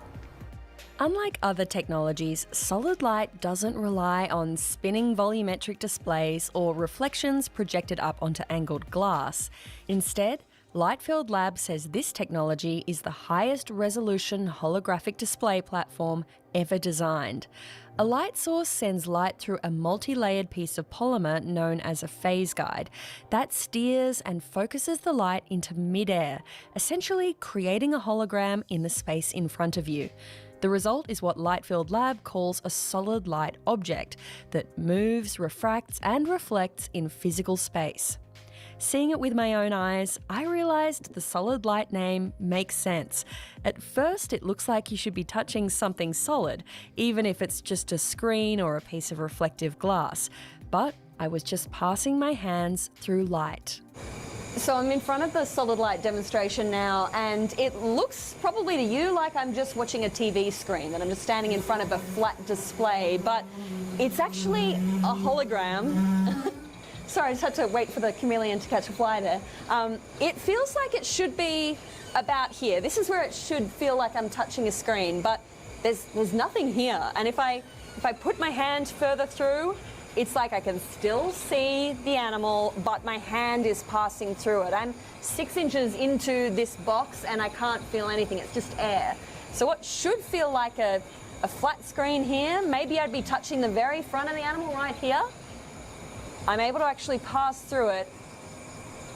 Unlike other technologies, solid light doesn't rely on spinning volumetric displays or reflections projected up onto angled glass. Instead, Lightfield Lab says this technology is the highest resolution holographic display platform ever designed. A light source sends light through a multi-layered piece of polymer known as a phase guide that steers and focuses the light into mid-air, essentially creating a hologram in the space in front of you. The result is what Lightfield Lab calls a solid light object that moves, refracts, and reflects in physical space. Seeing it with my own eyes, I realized the solid light name makes sense. At first, it looks like you should be touching something solid, even if it's just a screen or a piece of reflective glass. But I was just passing my hands through light. So I'm in front of the solid light demonstration now, and it looks probably to you like I'm just watching a TV screen, that I'm just standing in front of a flat display, but it's actually a hologram. Sorry, I just had to wait for the chameleon to catch a fly there. It feels like it should be about here. This is where it should feel like I'm touching a screen, but there's nothing here. And if I put my hand further through, it's like I can still see the animal, but my hand is passing through it. I'm 6 inches into this box and I can't feel anything. It's just air. So what should feel like a flat screen here, maybe I'd be touching the very front of the animal right here. I'm able to actually pass through it,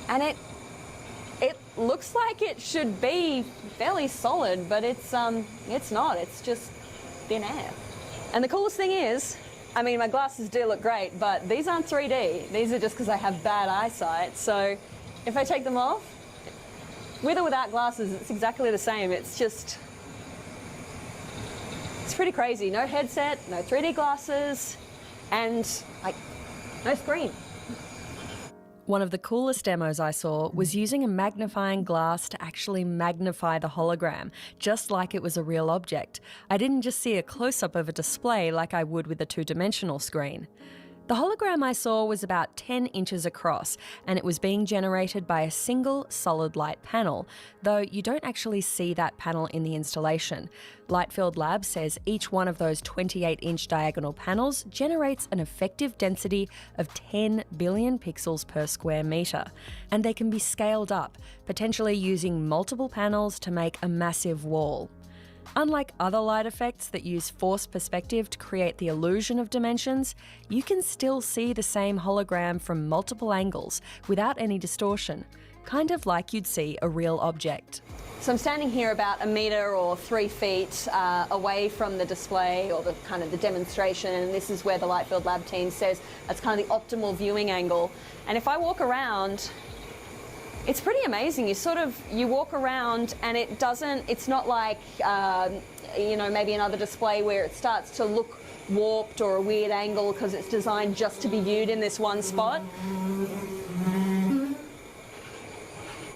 and it looks like it should be fairly solid, but it's not. It's just thin air. And the coolest thing is, I mean, my glasses do look great, but these aren't 3D. These are just because I have bad eyesight. So if I take them off, with or without glasses, it's exactly the same. It's pretty crazy. No headset, no 3D glasses, and like no screen. One of the coolest demos I saw was using a magnifying glass to actually magnify the hologram, just like it was a real object. I didn't just see a close-up of a display like I would with a two-dimensional screen. The hologram I saw was about 10 inches across, and it was being generated by a single solid light panel, though you don't actually see that panel in the installation. Lightfield Labs says each one of those 28-inch diagonal panels generates an effective density of 10 billion pixels per square metre, and they can be scaled up, potentially using multiple panels to make a massive wall. Unlike other light effects that use forced perspective to create the illusion of dimensions, you can still see the same hologram from multiple angles without any distortion, kind of like you'd see a real object. So I'm standing here about 1 metre or 3 feet away from the display or the kind of the demonstration, and this is where the Lightfield Lab team says that's kind of the optimal viewing angle. And if I walk around, it's pretty amazing. You walk around and it's not like, maybe another display where it starts to look warped or a weird angle because it's designed just to be viewed in this one spot.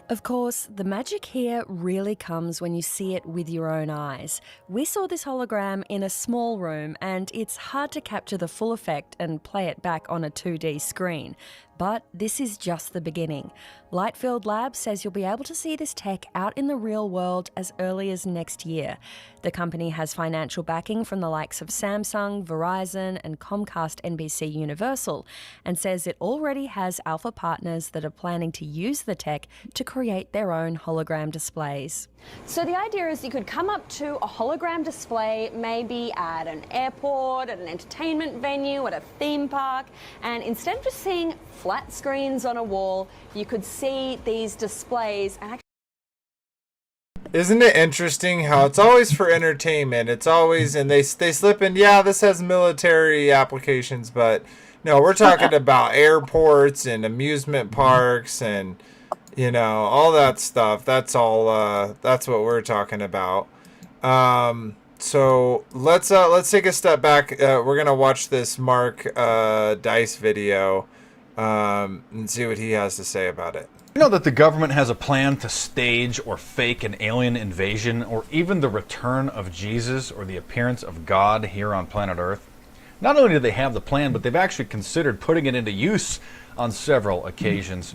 Of course, the magic here really comes when you see it with your own eyes. We saw this hologram in a small room, and it's hard to capture the full effect and play it back on a 2D screen. But this is just the beginning. Lightfield Labs says you'll be able to see this tech out in the real world as early as next year. The company has financial backing from the likes of Samsung, Verizon, and Comcast NBC Universal, and says it already has alpha partners that are planning to use the tech to create their own hologram displays. So the idea is you could come up to a hologram display, maybe at an airport, at an entertainment venue, at a theme park, and instead of just seeing flat screens on a wall, you could see these displays and actually. Isn't it interesting how it's always for entertainment? It's always, and they slip in, yeah, this has military applications, but no, we're talking about airports and amusement parks and, all that stuff. That's all, that's what we're talking about. So let's take a step back. We're going to watch this Mark Dice video and see what he has to say about it. You know that the government has a plan to stage or fake an alien invasion or even the return of Jesus or the appearance of God here on planet Earth? Not only do they have the plan, but they've actually considered putting it into use on several occasions.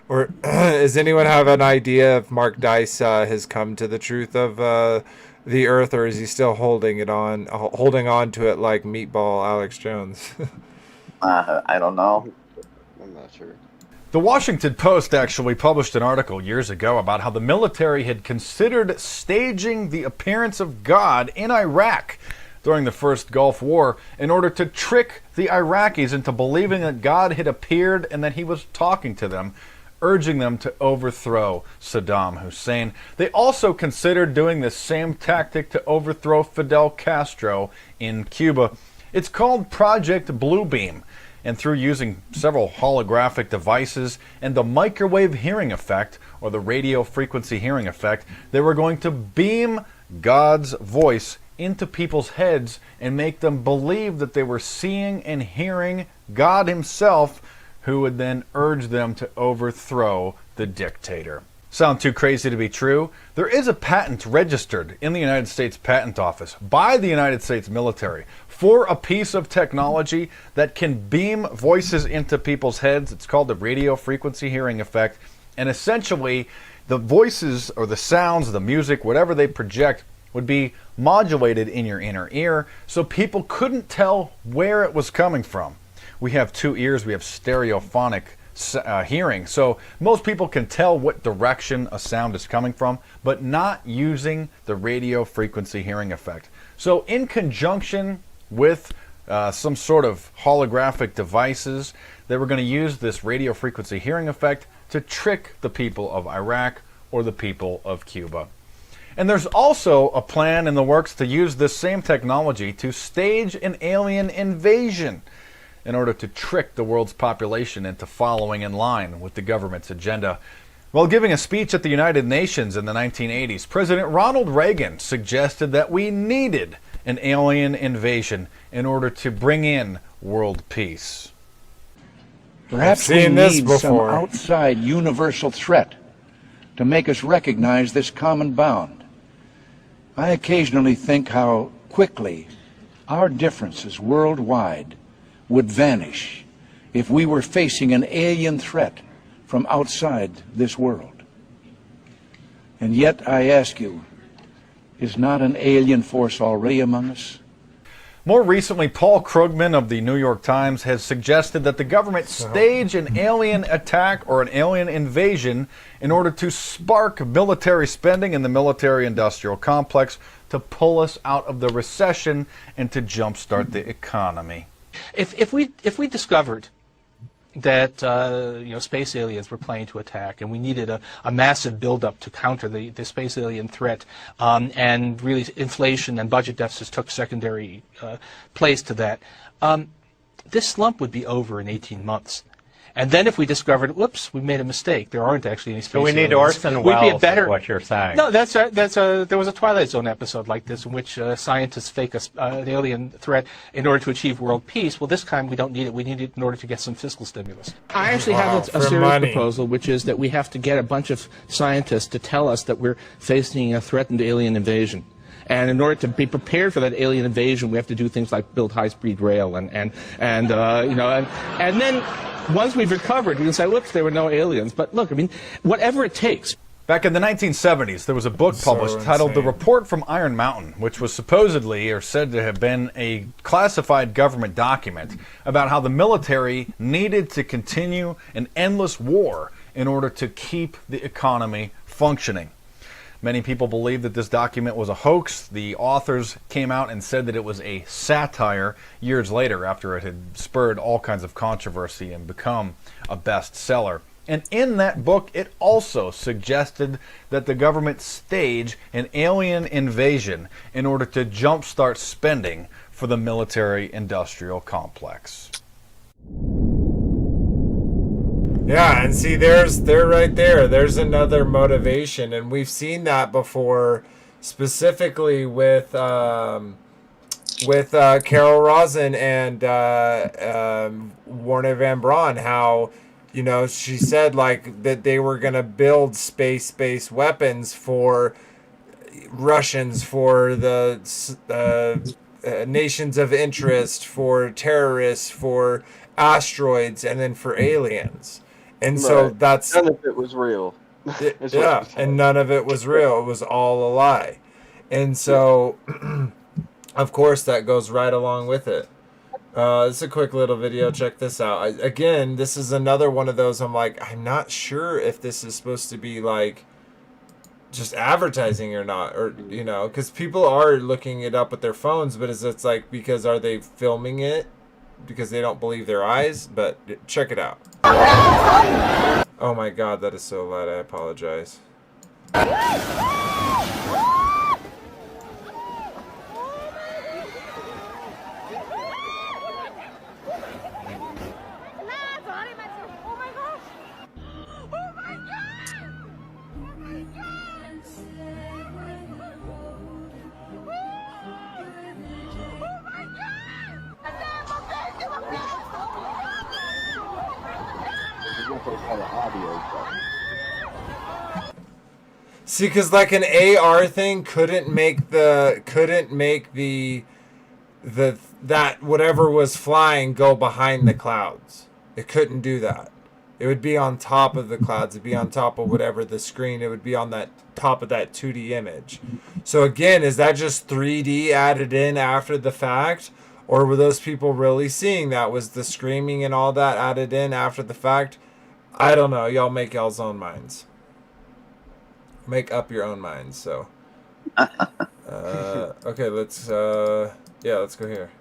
Or does anyone have an idea if Mark Dice has come to the truth of the Earth, or is he still holding on to it like Meatball Alex Jones? I don't know. I'm not sure. The Washington Post actually published an article years ago about how the military had considered staging the appearance of God in Iraq during the first Gulf War in order to trick the Iraqis into believing that God had appeared and that he was talking to them, urging them to overthrow Saddam Hussein. They also considered doing the same tactic to overthrow Fidel Castro in Cuba. It's called Project Bluebeam, and through using several holographic devices and the microwave hearing effect, or the radio frequency hearing effect, they were going to beam God's voice into people's heads and make them believe that they were seeing and hearing God himself, who would then urge them to overthrow the dictator. Sound too crazy to be true? There is a patent registered in the United States Patent Office by the United States military for a piece of technology that can beam voices into people's heads. It's called the radio frequency hearing effect. And essentially, the voices or the sounds, the music, whatever they project, would be modulated in your inner ear so people couldn't tell where it was coming from. We have two ears, we have stereophonic hearing, so most people can tell what direction a sound is coming from, but not using the radio frequency hearing effect. So in conjunction with some sort of holographic devices, they were going to use this radio frequency hearing effect to trick the people of Iraq or the people of Cuba. And there's also a plan in the works to use this same technology to stage an alien invasion in order to trick the world's population into following in line with the government's agenda. While giving a speech at the United Nations in the 1980s, President Ronald Reagan suggested that we needed an alien invasion in order to bring in world peace. Perhaps we need some outside universal threat to make us recognize this common bound. I occasionally think how quickly our differences worldwide would vanish if we were facing an alien threat from outside this world. And yet, I ask you, is not an alien force already among us? More recently, Paul Krugman of the New York Times has suggested that the government stage an alien attack or an alien invasion in order to spark military spending in the military-industrial complex to pull us out of the recession and to jumpstart the economy. If we discovered that space aliens were planning to attack, and we needed a massive buildup to counter the space alien threat, and really inflation and budget deficits took secondary place to that, this slump would be over in 18 months. And then if we discovered, whoops, we made a mistake, there aren't actually any space aliens. So we need Orson Welles, is what you're saying. No, there was a Twilight Zone episode like this in which scientists fake an alien threat in order to achieve world peace. Well, this time we don't need it. We need it in order to get some fiscal stimulus. I actually have a serious proposal, which is that we have to get a bunch of scientists to tell us that we're facing a threatened alien invasion. And in order to be prepared for that alien invasion, we have to do things like build high-speed rail and then once we've recovered, we can say, whoops, there were no aliens. But look, I mean, whatever it takes. Back in the 1970s, there was a book published titled The Report from Iron Mountain, which was supposedly or said to have been a classified government document about how the military needed to continue an endless war in order to keep the economy functioning. Many people believe that this document was a hoax. The authors came out and said that it was a satire years later after it had spurred all kinds of controversy and become a bestseller. And in that book, it also suggested that the government stage an alien invasion in order to jumpstart spending for the military-industrial complex. Yeah, and see, they're right there. There's another motivation, and we've seen that before, specifically with Carol Rosin and Warner Van Braun. How, she said like that they were gonna build space-based weapons for Russians, for the nations of interest, for terrorists, for asteroids, and then for aliens. And so that's... None of it was real. Yeah, and none of it was real. It was all a lie. And so, of course, that goes right along with it. It's a quick little video. Check this out. Again, this is another one of those I'm like, I'm not sure if this is supposed to be like just advertising or not. Or, because people are looking it up with their phones, but it's like, because are they filming it? Because they don't believe their eyes, but check it out. Oh my god, that is so loud, I apologize. if they had an audio, but... See, because like an AR thing couldn't make that whatever was flying go behind the clouds. It couldn't do that. It would be on top of the clouds. It'd be on top of whatever the screen. It would be on that top of that 2D image. So again, is that just 3D added in after the fact? Or were those people really seeing that? Was the screaming and all that added in after the fact? I don't know. Y'all make y'all's own minds. Make up your own minds. So, okay, let's go here.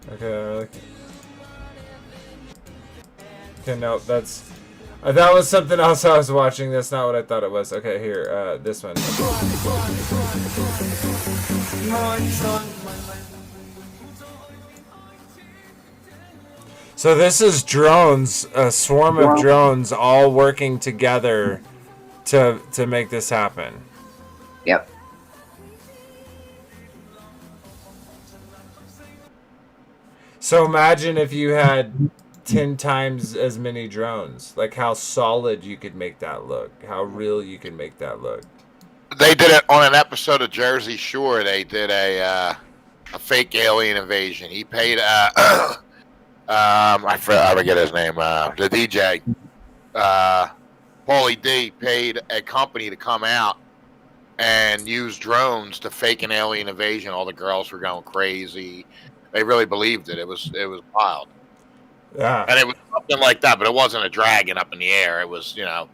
Okay, no, that's that was something else I was watching. That's not what I thought it was. Okay, here, this one. So this is drones, a swarm of drones all working together to make this happen. Yep. So imagine if you had 10 times as many drones. Like how solid you could make that look. How real you can make that look. They did it on an episode of Jersey Shore. They did a fake alien invasion. He paid I forget his name. The DJ, Paulie D, paid a company to come out and use drones to fake an alien invasion. All the girls were going crazy. They really believed it. It was wild. Yeah. And it was something like that, but it wasn't a dragon up in the air. It was, a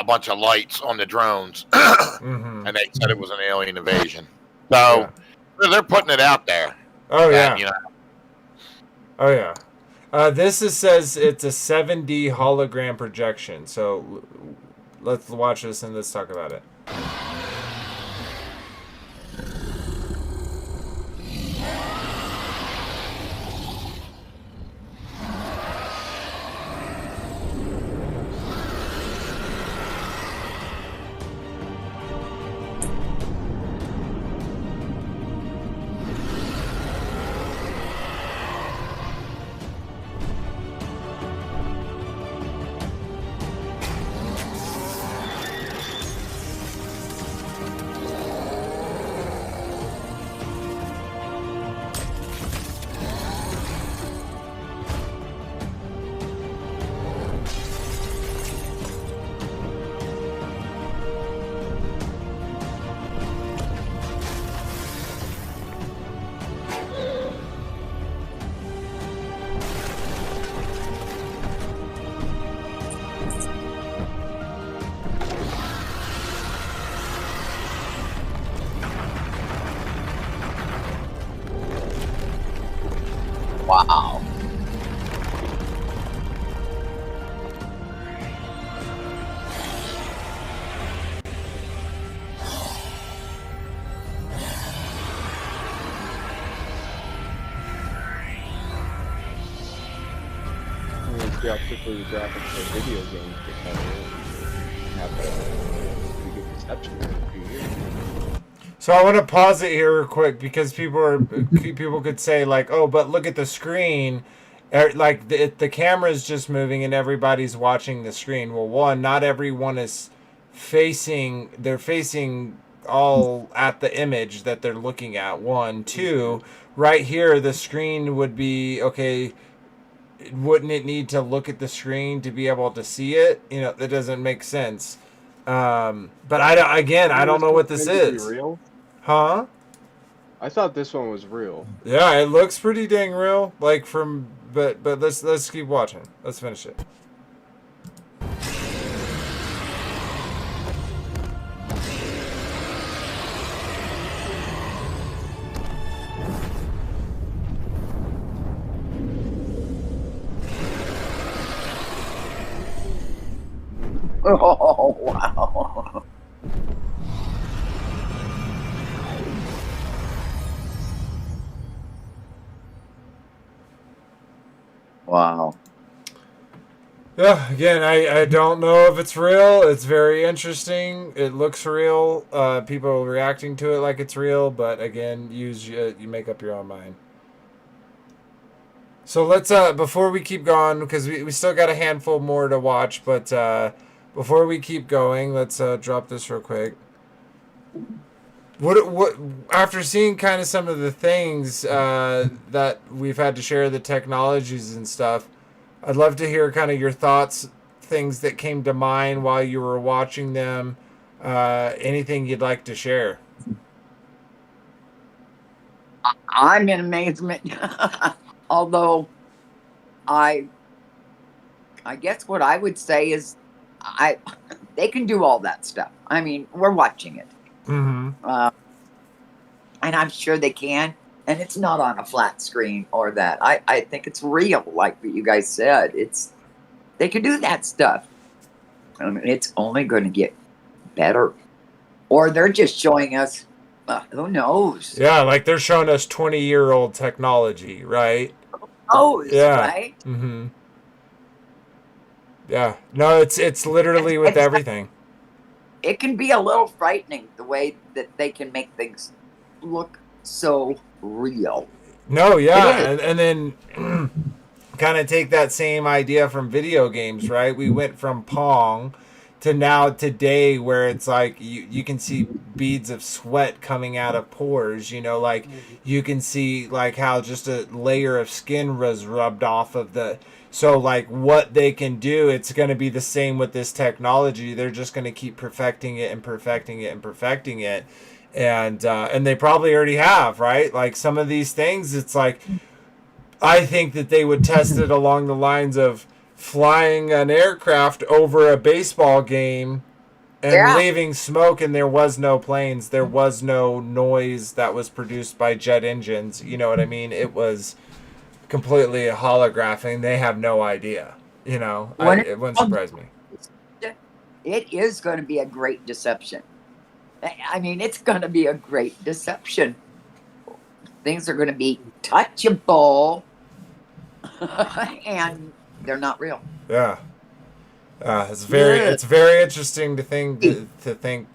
bunch of lights on the drones. Mm-hmm. And they said it was an alien invasion. So they're putting it out there. Oh, and, yeah. Oh, yeah. This says it's a 7D hologram projection. So let's watch this and let's talk about it. Wow. See how quickly the graphics for video games get better and have a pretty good reception in a few years. So I want to pause it here real quick because people could say like, oh, but look at the screen, like the camera's just moving and everybody's watching the screen. Well, one, not everyone is facing all at the image that they're looking at. One, two, right here the screen would be okay. Wouldn't it need to look at the screen to be able to see it? That doesn't make sense. But I don't know what this is. Real? Huh? I thought this one was real. Yeah, it looks pretty dang real. Like but let's keep watching. Let's finish it. Oh, wow. Wow. Yeah, again, I don't know if it's real. It's very interesting. It looks real. People reacting to it like it's real, but again, you make up your own mind. So let's before we keep going, because we still got a handful more to watch, but before we keep going, let's drop this real quick. What after seeing kind of some of the things that we've had to share, the technologies and stuff, I'd love to hear kind of your thoughts, things that came to mind while you were watching them, anything you'd like to share. I'm in amazement. Although I guess what I would say is they can do all that stuff. I mean, we're watching it. Mm-hmm. And I'm sure they can. And it's not on a flat screen or that. I think it's real, like what you guys said. They can do that stuff. I mean, it's only going to get better. Or they're just showing us, who knows? Yeah, like they're showing us 20-year-old technology, right? Who knows, Yeah. right? Mm-hmm. Yeah. No, it's literally with everything. It can be a little frightening the way that they can make things look so real. No, yeah, and then kind of take that same idea from video games, right? We went from Pong to now today where it's like you can see beads of sweat coming out of pores, like you can see like how just a layer of skin was rubbed off of the. So like what they can do, it's going to be the same with this technology. They're just going to keep perfecting it and perfecting it and perfecting it. And they probably already have, right? Like some of these things, it's like, I think that they would test it along the lines of flying an aircraft over a baseball game and leaving smoke, and there was no planes. There was no noise that was produced by jet engines. You know what I mean? It was completely a holograph, and they have no idea. It wouldn't surprise me. It is going to be a great deception. I mean, it's going to be a great deception. Things are going to be touchable, and they're not real. Yeah, it's very interesting to think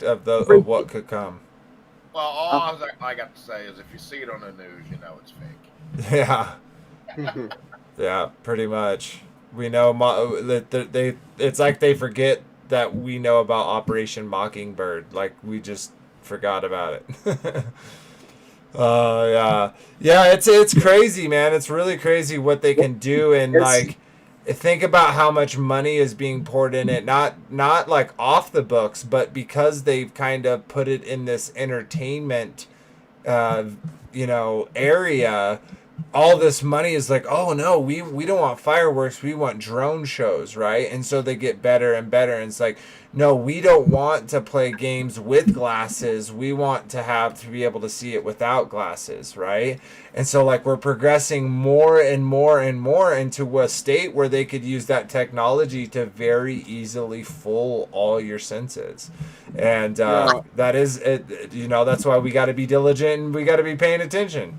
of what could come. Well, all I got to say is if you see it on the news, you know it's fake. Yeah, yeah, pretty much. We know that it's like they forget that we know about Operation Mockingbird. Like we just forgot about it. Yeah, it's crazy, man. It's really crazy what they can do, and like think about how much money is being poured in it. Not like off the books, but because they've kind of put it in this entertainment, area. All this money is like, oh no, we don't want fireworks, we want drone shows, right? And so they get better and better, and it's like, no, we don't want to play games with glasses, we want to be able to see it without glasses, right? And so like we're progressing more and more and more into a state where they could use that technology to very easily fool all your senses. And that is it, that's why we got to be diligent and we got to be paying attention.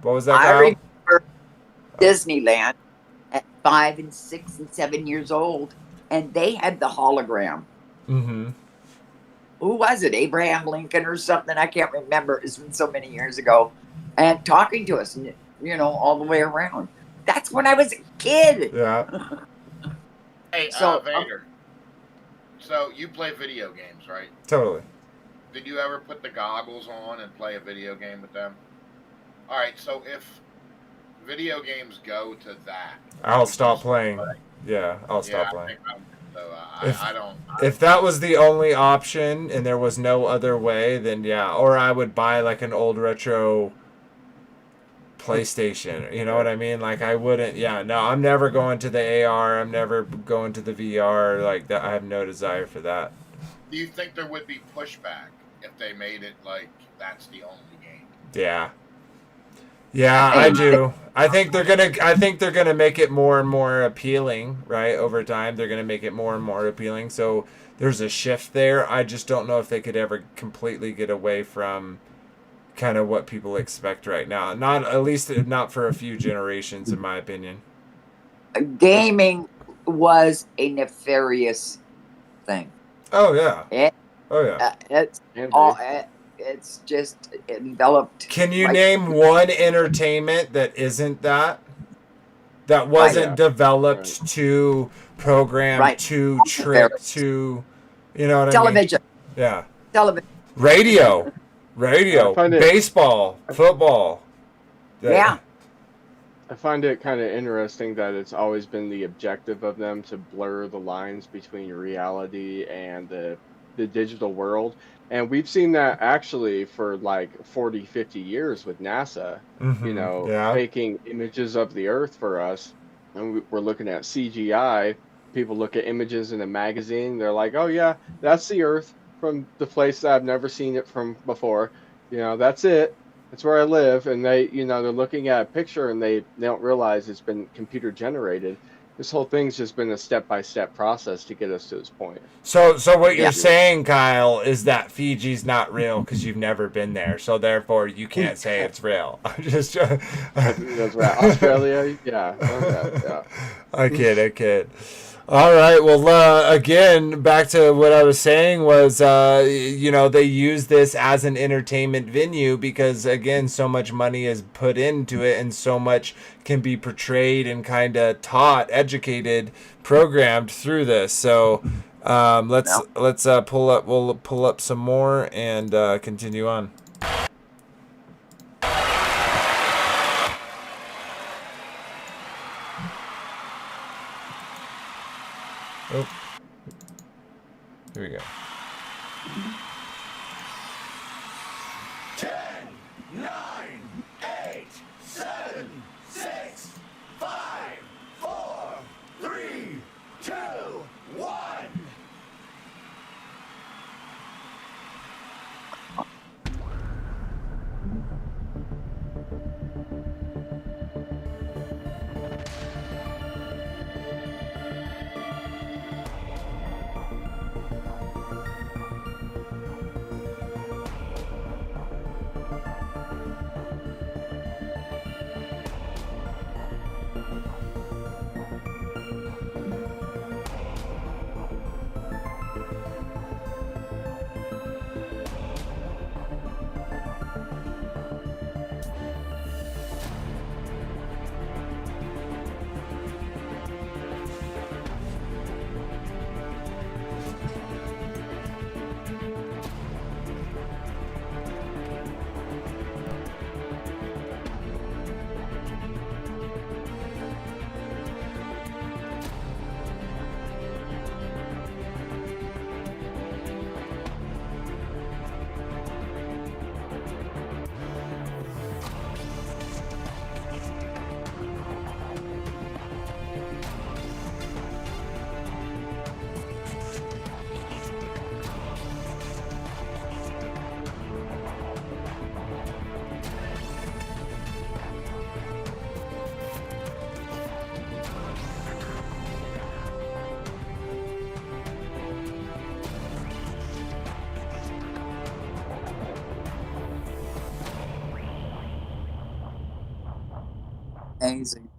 What was that, Kyle? I remember Disneyland at 5 and 6 and 7 years old, and they had the hologram. Mm-hmm. Who was it? Abraham Lincoln or something? I can't remember. It's been so many years ago. And talking to us, all the way around. That's when I was a kid. Yeah. Hey, Vader. So you play video games, right? Totally. Did you ever put the goggles on and play a video game with them? All right, so if video games go to that, I'll stop playing. Yeah, I'll stop playing. I don't. If that was the only option and there was no other way, then yeah. Or I would buy like an old retro PlayStation. You know what I mean? Like I wouldn't. Yeah, no, I'm never going to the AR. I'm never going to the VR. Like that, I have no desire for that. Do you think there would be pushback if they made it like that's the only game? Yeah. Yeah, I do. I think they're gonna make it more and more appealing, right? Over time, they're gonna make it more and more appealing. So there's a shift there. I just don't know if they could ever completely get away from kind of what people expect right now. Not for a few generations, in my opinion. Gaming was a nefarious thing. Oh yeah. It's just enveloped. Can you name one entertainment that isn't that? That wasn't developed to program, to trick, to, you know what Television. I mean? Yeah. Television. Radio. Baseball. Football. Yeah. I find it kind of interesting that it's always been the objective of them to blur the lines between reality and the digital world. And we've seen that actually for like 40, 50 years with NASA, you know, making images of the Earth for us. And we're looking at CGI. People look at images in a magazine. They're like, oh, yeah, that's the Earth from the place that I've never seen it from before. You know, that's it. That's where I live. And they, you know, they're looking at a picture and they don't realize it's been computer generated. This whole thing's just been a step-by-step process to get us to this point. So what you're saying, Kyle, is that Fiji's not real because you've never been there. So therefore, you can't say it's real. I'm just That's right. Australia, yeah. Okay, yeah. I kid. All right. Well, again, back to what I was saying was, you know, they use this as an entertainment venue because, again, so much money is put into it and so much can be portrayed and kind of taught, educated, programmed through this. So let's pull up. We'll pull up some more and continue on. Oh, here we go. 10, 9, 8, 7, 6, 5, 4, 3, 2, 1. Amazing.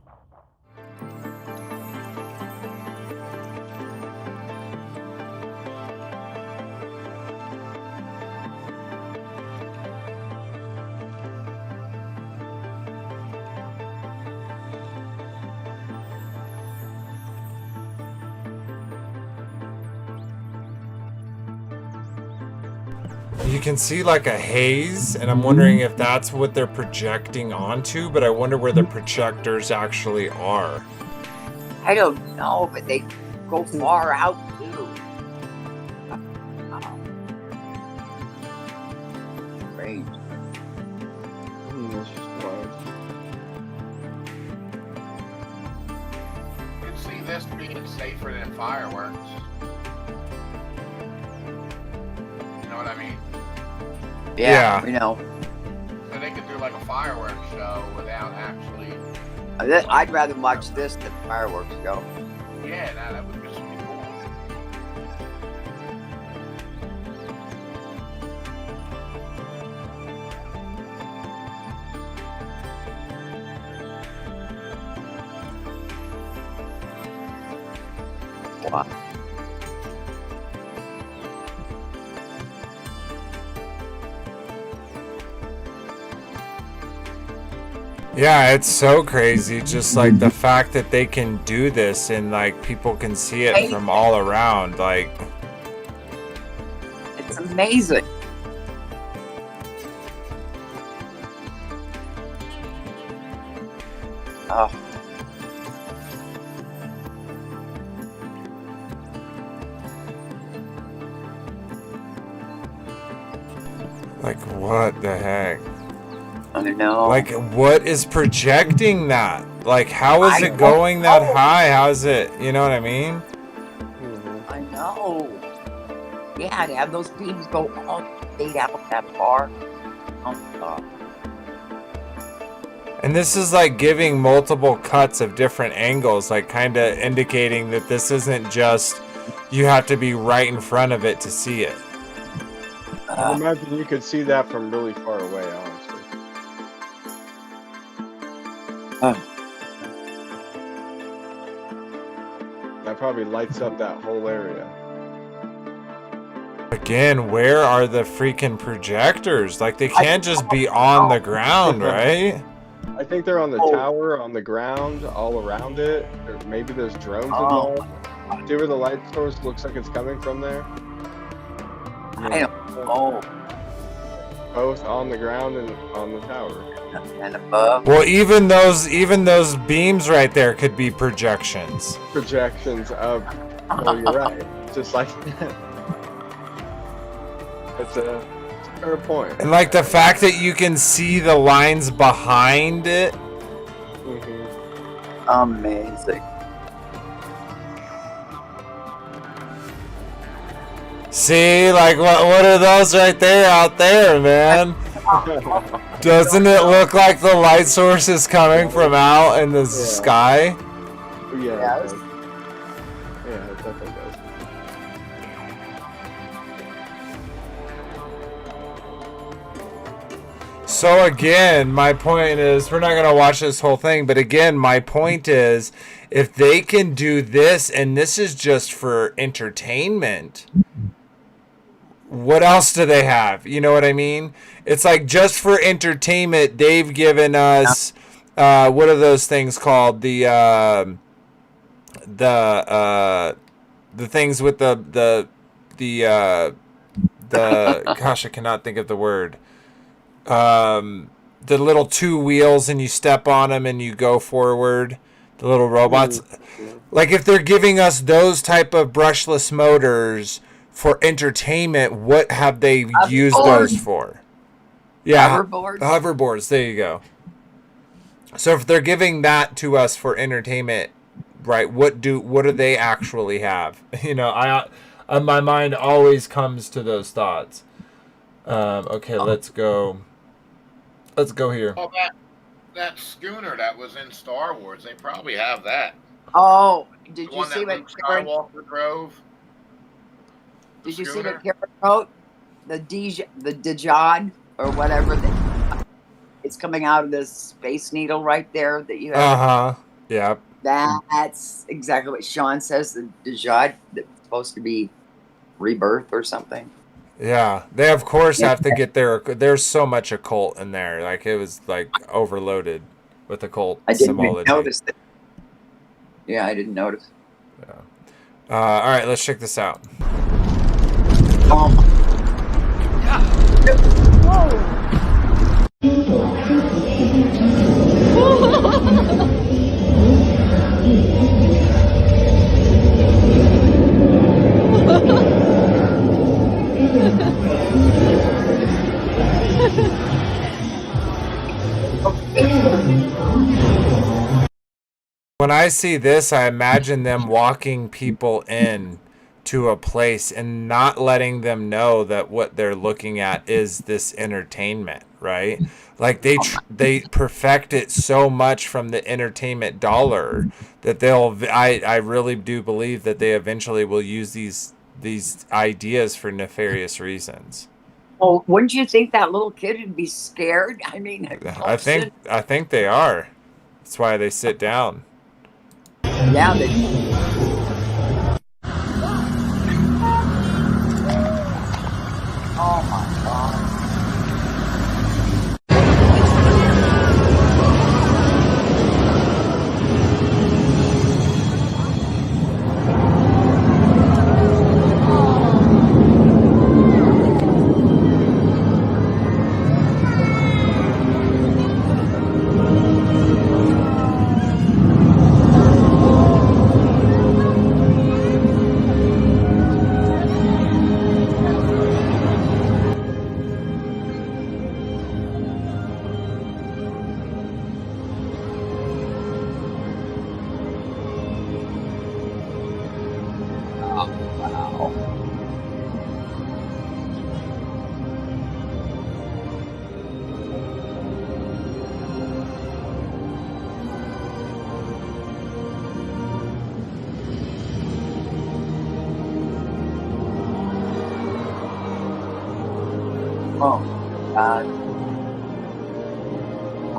You can see like a haze, and I'm wondering if that's what they're projecting onto, but I wonder where the projectors actually are. I don't know, but they go far out too. Great. That's just wild. You can see this being safer than fireworks. You know what I mean? Yeah, we know. So they could do like a fireworks show without actually. I'd rather watch this than fireworks go. Yeah, that would be something cool. Wow. Yeah, it's so crazy. Just like the fact that they can do this and like people can see it from all around. Like, it's amazing. Oh. like what the heck? I know. Like, what is projecting that? Like, how is it going that high? How is it? You know what I mean? I know. Yeah, to have those beams go all the way out that far. Oh my God. And this is like giving multiple cuts of different angles, like kind of indicating that this isn't just you have to be right in front of it to see it. I imagine you could see that from really far away, honestly. That probably lights up that whole area. Again, where are the freaking projectors? Like, they can't just be on the ground, right? I think they're on the tower, on the ground, all around it. Or maybe there's drones involved. See where the light source looks like it's coming from there? I don't know. Both on the ground and on the tower. And above. Well, even those beams right there could be projections. Projections of. Oh, you're right. Just like that. It's a fair point. And like the fact that you can see the lines behind it. Amazing. See, like what are those right there out there, man? Doesn't it look like the light source is coming from out in the sky? Yeah. Yes. Yeah, it definitely does. So again, my point is, we're not going to watch this whole thing, but again, my point is, if they can do this, and this is just for entertainment, what else do they have? You know what I mean? It's like, just for entertainment, they've given us, what are those things called? The things with the gosh, I cannot think of the word. The little two wheels and you step on them and you go forward. The little robots. Like, if they're giving us those type of brushless motors for entertainment, what have they used those for? Yeah, hoverboards. There you go. So if they're giving that to us for entertainment, right? What do they actually have? You know, my mind always comes to those thoughts. Okay, let's go. Let's go here. Oh, that schooner that was in Star Wars, they probably have that. Oh, did The you one see that what Luke Karen? Skywalker drove? Did you see schooner? what Karen wrote? The Dejad or whatever. It's coming out of this Space Needle right there that you have. Yeah. That's exactly what Sean says. The Dejad that's supposed to be rebirth or something. Yeah, they of course have to get there's so much occult in there. Like, it was like overloaded with occult symbology. I didn't notice it. Yeah, I didn't notice. Yeah. All right, let's check this out. When I see this, I imagine them walking people in to a place and not letting them know that what they're looking at is this entertainment, right? Like, they perfect it so much from the entertainment dollar that I really do believe that they eventually will use these ideas for nefarious reasons. Well, wouldn't you think that little kid would be scared? I mean, I think they are. That's why they sit down. Yeah, Oh, God.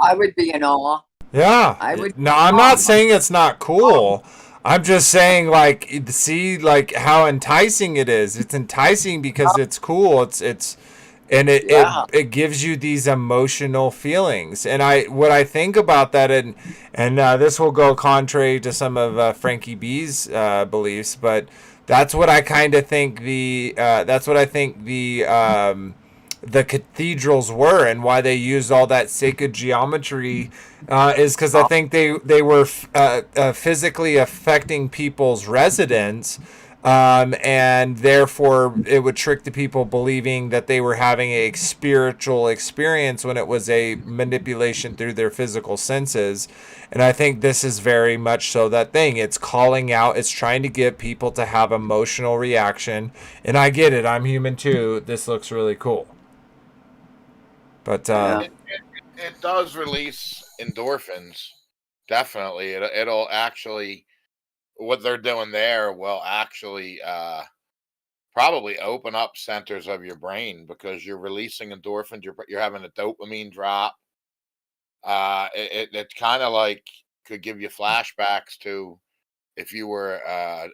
I would be in awe. Yeah. I would. No, I'm not saying it's not cool. I'm just saying, like, see, like, how enticing it is. It's enticing because it's cool. It gives you these emotional feelings. And what I think about that, and this will go contrary to some of Frankie B's beliefs, but that's what I kind of think the cathedrals were, and why they used all that sacred geometry is because I think they were physically affecting people's residence, and therefore it would trick the people believing that they were having a spiritual experience when it was a manipulation through their physical senses. And I think this is very much so that thing. It's calling out, it's trying to get people to have emotional reaction. And I get it, I'm human too. This looks really cool. But it does release endorphins. Definitely. It'll actually, what they're doing there will actually probably open up centers of your brain, because you're releasing endorphins. You're having a dopamine drop. It kind of like could give you flashbacks to if you were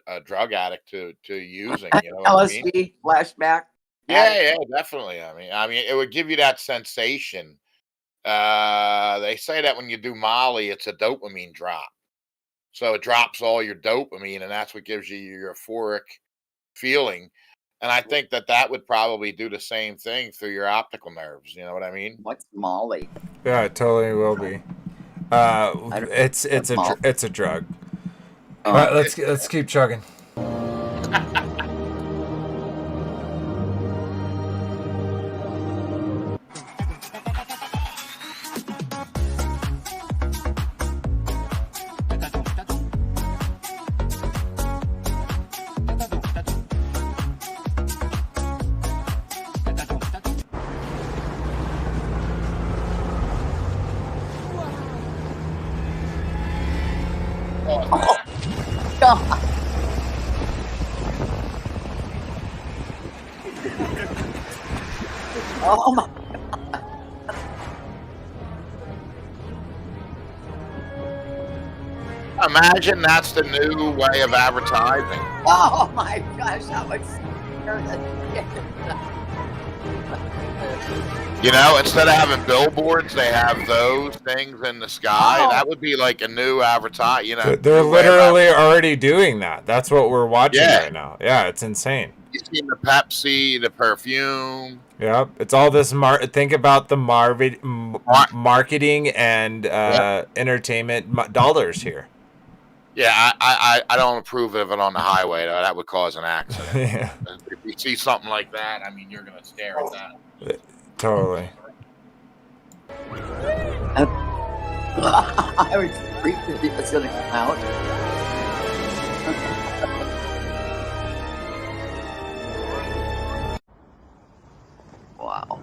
a drug addict to using, you know what I mean? LSD flashback. Yeah, definitely. I mean, it would give you that sensation. They say that when you do Molly, it's a dopamine drop. So it drops all your dopamine, and that's what gives you your euphoric feeling. And I think that would probably do the same thing through your optical nerves. You know what I mean? What's Molly? Yeah, it totally will be. It's a drug. All right, let's keep chugging. Oh my! Imagine that's the new way of advertising. Oh my gosh, that was. You know, instead of having billboards, they have those things in the sky. That would be like a new advertise. You know, they're literally already doing that. That's what we're watching right now. Yeah, it's insane. You've seen the Pepsi, the perfume. Yep, it's all this. Think about the marketing and entertainment dollars here. Yeah, I don't approve of it on the highway. That would cause an accident. Yeah. If you see something like that, I mean, you're gonna stare at that. Totally. I was freaked that it was going to come out. Wow.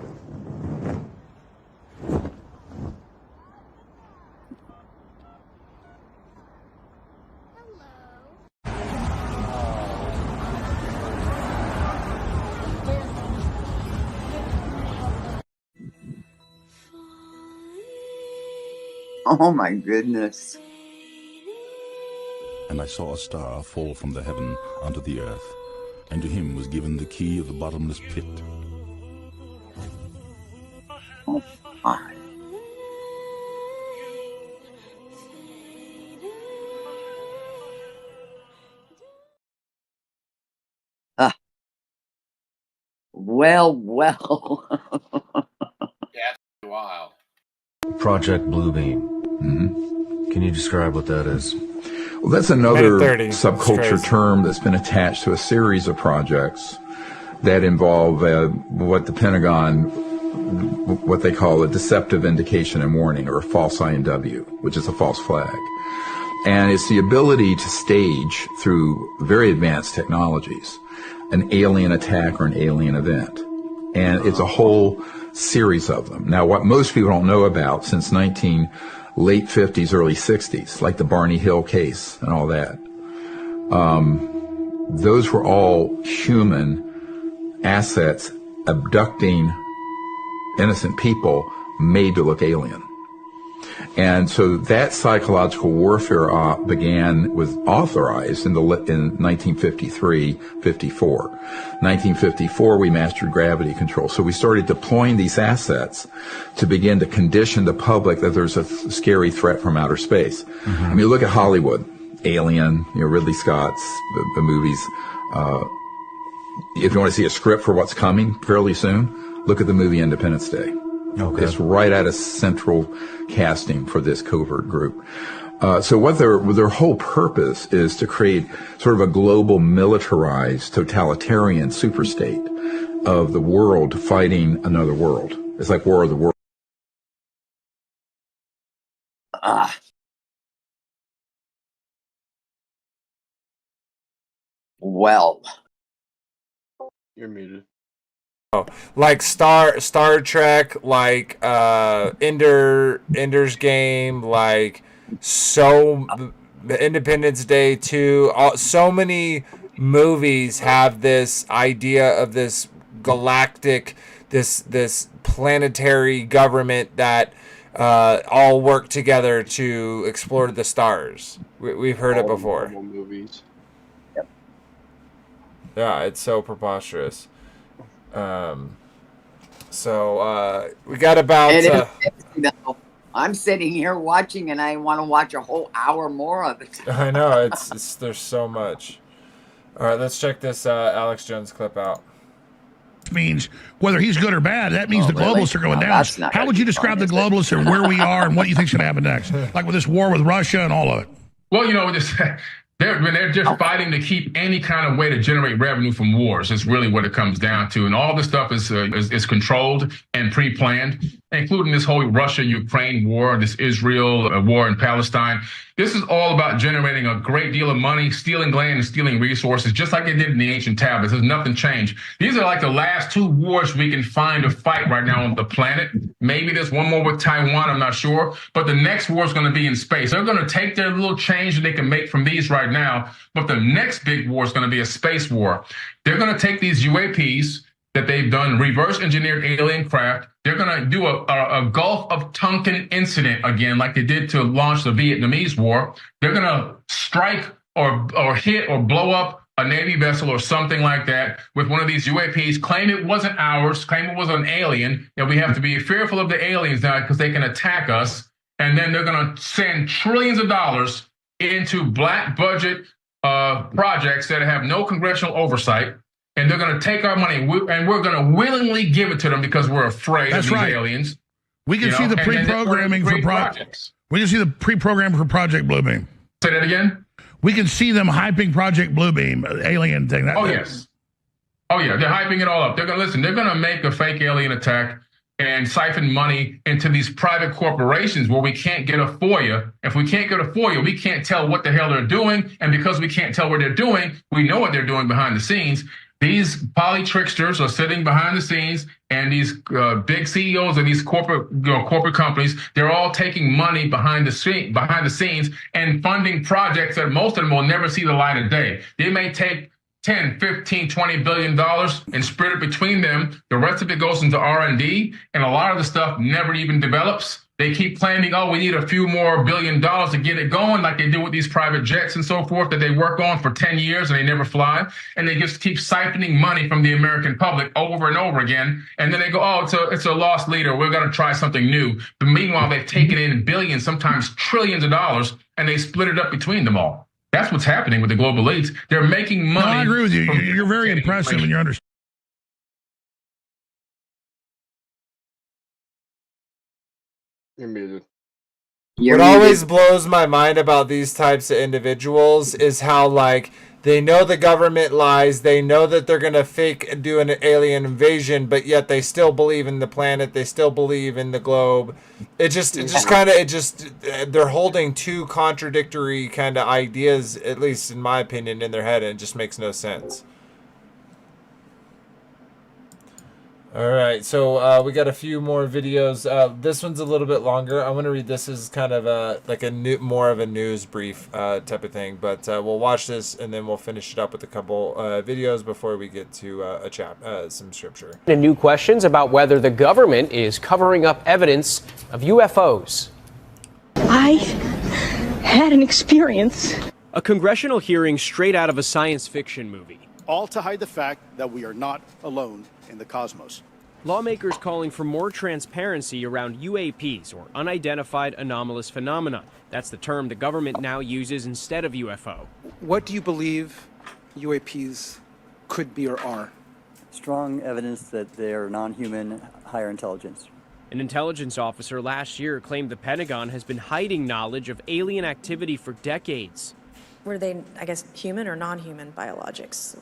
Oh my goodness. And I saw a star fall from the heaven unto the earth, and to him was given the key of the bottomless pit. Oh my. Well. Yeah, it's wild. Project Bluebeam. Can you describe what that is? Well, that's another subculture term that's been attached to a series of projects that involve what the Pentagon, what they call a deceptive indication and warning, or a false INW, which is a false flag. And it's the ability to stage, through very advanced technologies, an alien attack or an alien event. And it's a whole series of them. Now, what most people don't know about, since late 50s, early 60s, like the Barney Hill case and all that, those were all human assets abducting innocent people made to look alien. And so that psychological warfare was authorized in 1953, 54. 1954, we mastered gravity control. So we started deploying these assets to begin to condition the public that there's a scary threat from outer space. Mm-hmm. I mean, look at Hollywood, Alien, Ridley Scott's the movies. If you want to see a script for what's coming fairly soon, look at the movie Independence Day. Okay. It's right at a central casting for this covert group. So what their whole purpose is to create sort of a global militarized totalitarian superstate of the world fighting another world. It's like War of the Worlds. Well. You're muted. Like Star Trek, like Ender's Game, like Independence Day 2. So many movies have this idea of this galactic, this planetary government that all work together to explore the stars. We've heard it before. Movies. Yep. Yeah, it's so preposterous. So we got about. I'm sitting here watching, and I want to watch a whole hour more of it. I know it's there's so much. All right, let's check this Alex Jones clip out. Means whether he's good or bad, that means the globalists are going down. How would you describe the globalists and where we are and what you think should happen next? Like with this war with Russia and all of it. Well, they're just fighting to keep any kind of way to generate revenue from wars. It's really what it comes down to. And all this stuff is controlled and pre-planned, including this whole Russia-Ukraine war, this Israel war in Palestine. This is all about generating a great deal of money, stealing land and stealing resources, just like they did in the ancient tablets. There's nothing changed. These are like the last two wars we can find to fight right now on the planet. Maybe there's one more with Taiwan, I'm not sure. But the next war is going to be in space. They're going to take their little change that they can make from these right now. But the next big war is going to be a space war. They're going to take these UAPs that they've done, reverse engineered alien craft. They're going to do a Gulf of Tonkin incident again, like they did to launch the Vietnamese War. They're going to strike or hit or blow up a Navy vessel or something like that with one of these UAPs, claim it wasn't ours, claim it was an alien, and we have to be fearful of the aliens now because they can attack us. And then they're going to send trillions of dollars into black budget projects that have no congressional oversight. And they're going to take our money, and we're going to willingly give it to them because we're afraid of these aliens. We can see the pre-programming for projects. We can see the pre-programming for Project Bluebeam. Say that again? We can see them hyping Project Bluebeam, alien thing. Yes. Oh, yeah. They're hyping it all up. They're going to listen. They're going to make a fake alien attack and siphon money into these private corporations where we can't get a FOIA. If we can't get a FOIA, we can't tell what the hell they're doing. And because we can't tell what they're doing, we know what they're doing behind the scenes. These poly tricksters are sitting behind the scenes, and these big CEOs of these corporate companies, they're all taking money behind the scenes and funding projects that most of them will never see the light of day. They may take 10, 15, 20 billion dollars and spread it between them. The rest of it goes into R&D, and a lot of the stuff never even develops. They keep claiming, oh, we need a few more $1 billion to get it going, like they do with these private jets and so forth that they work on for 10 years and they never fly. And they just keep siphoning money from the American public over and over again. And then they go, oh, it's a lost leader. We're going to try something new. But meanwhile, they've taken in billions, sometimes trillions of dollars, and they split it up between them all. That's what's happening with the global elites. They're making money. No, I agree with you. You're very impressive in your understanding. You're muted. What always blows my mind about these types of individuals is how, like, they know the government lies, they know that they're going to fake do an alien invasion, but yet they still believe in the planet, they still believe in the globe. They're holding two contradictory kind of ideas, at least in my opinion, in their head, and it just makes no sense. All right, so we got a few more videos. This one's a little bit longer. I'm gonna read this as kind of more of a news brief type of thing. But we'll watch this and then we'll finish it up with a couple videos before we get to some scripture. And new questions about whether the government is covering up evidence of UFOs. I had an experience. A congressional hearing straight out of a science fiction movie. All to hide the fact that we are not alone in the cosmos. Lawmakers calling for more transparency around UAPs, or unidentified anomalous phenomena. That's the term the government now uses instead of UFO. What do you believe UAPs could be or are? Strong evidence that they are non-human, higher intelligence. An intelligence officer last year claimed the Pentagon has been hiding knowledge of alien activity for decades. Were they, I guess, human or non-human biologics?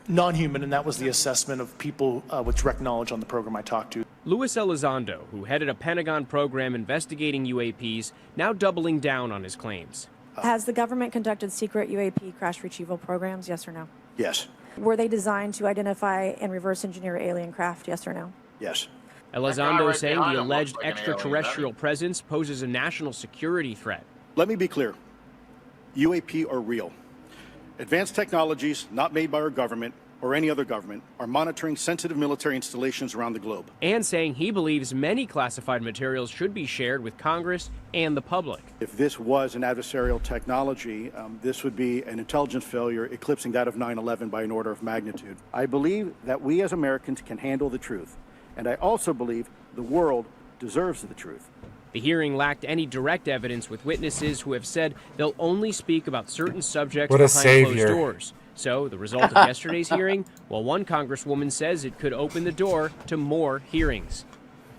Non-human, and that was the assessment of people with direct knowledge on the program I talked to. Luis Elizondo, who headed a Pentagon program investigating UAPs, now doubling down on his claims. Has the government conducted secret UAP crash retrieval programs, yes or no? Yes. Were they designed to identify and reverse engineer alien craft, yes or no? Yes. Elizondo saying the alleged extraterrestrial presence poses a national security threat. Let me be clear. UAP are real. Advanced technologies not made by our government or any other government are monitoring sensitive military installations around the globe. And saying he believes many classified materials should be shared with Congress and the public. If this was an adversarial technology, this would be an intelligence failure eclipsing that of 9/11 by an order of magnitude. I believe that we as Americans can handle the truth. And I also believe the world deserves the truth. The hearing lacked any direct evidence, with witnesses who have said they'll only speak about certain subjects behind closed doors. So the result of yesterday's hearing, well, one congresswoman says it could open the door to more hearings.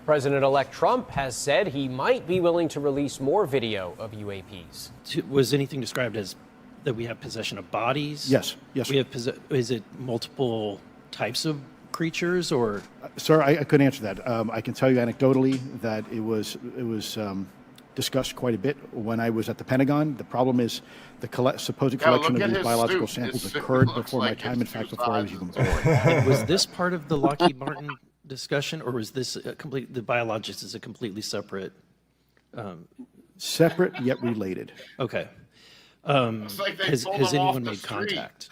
President-elect Trump has said he might be willing to release more video of UAPs. Was anything described as that we have possession of bodies? Yes. Yes. We have is it multiple types of creatures, or? Sir, I couldn't answer that. I can tell you anecdotally that it was discussed quite a bit when I was at the Pentagon. The problem is the supposed collection of these biological samples occurred before my time, in fact, before I was even born. And was this part of the Lockheed Martin discussion, or was this the biologics is a completely separate? Separate yet related. Okay. Has anyone made contact?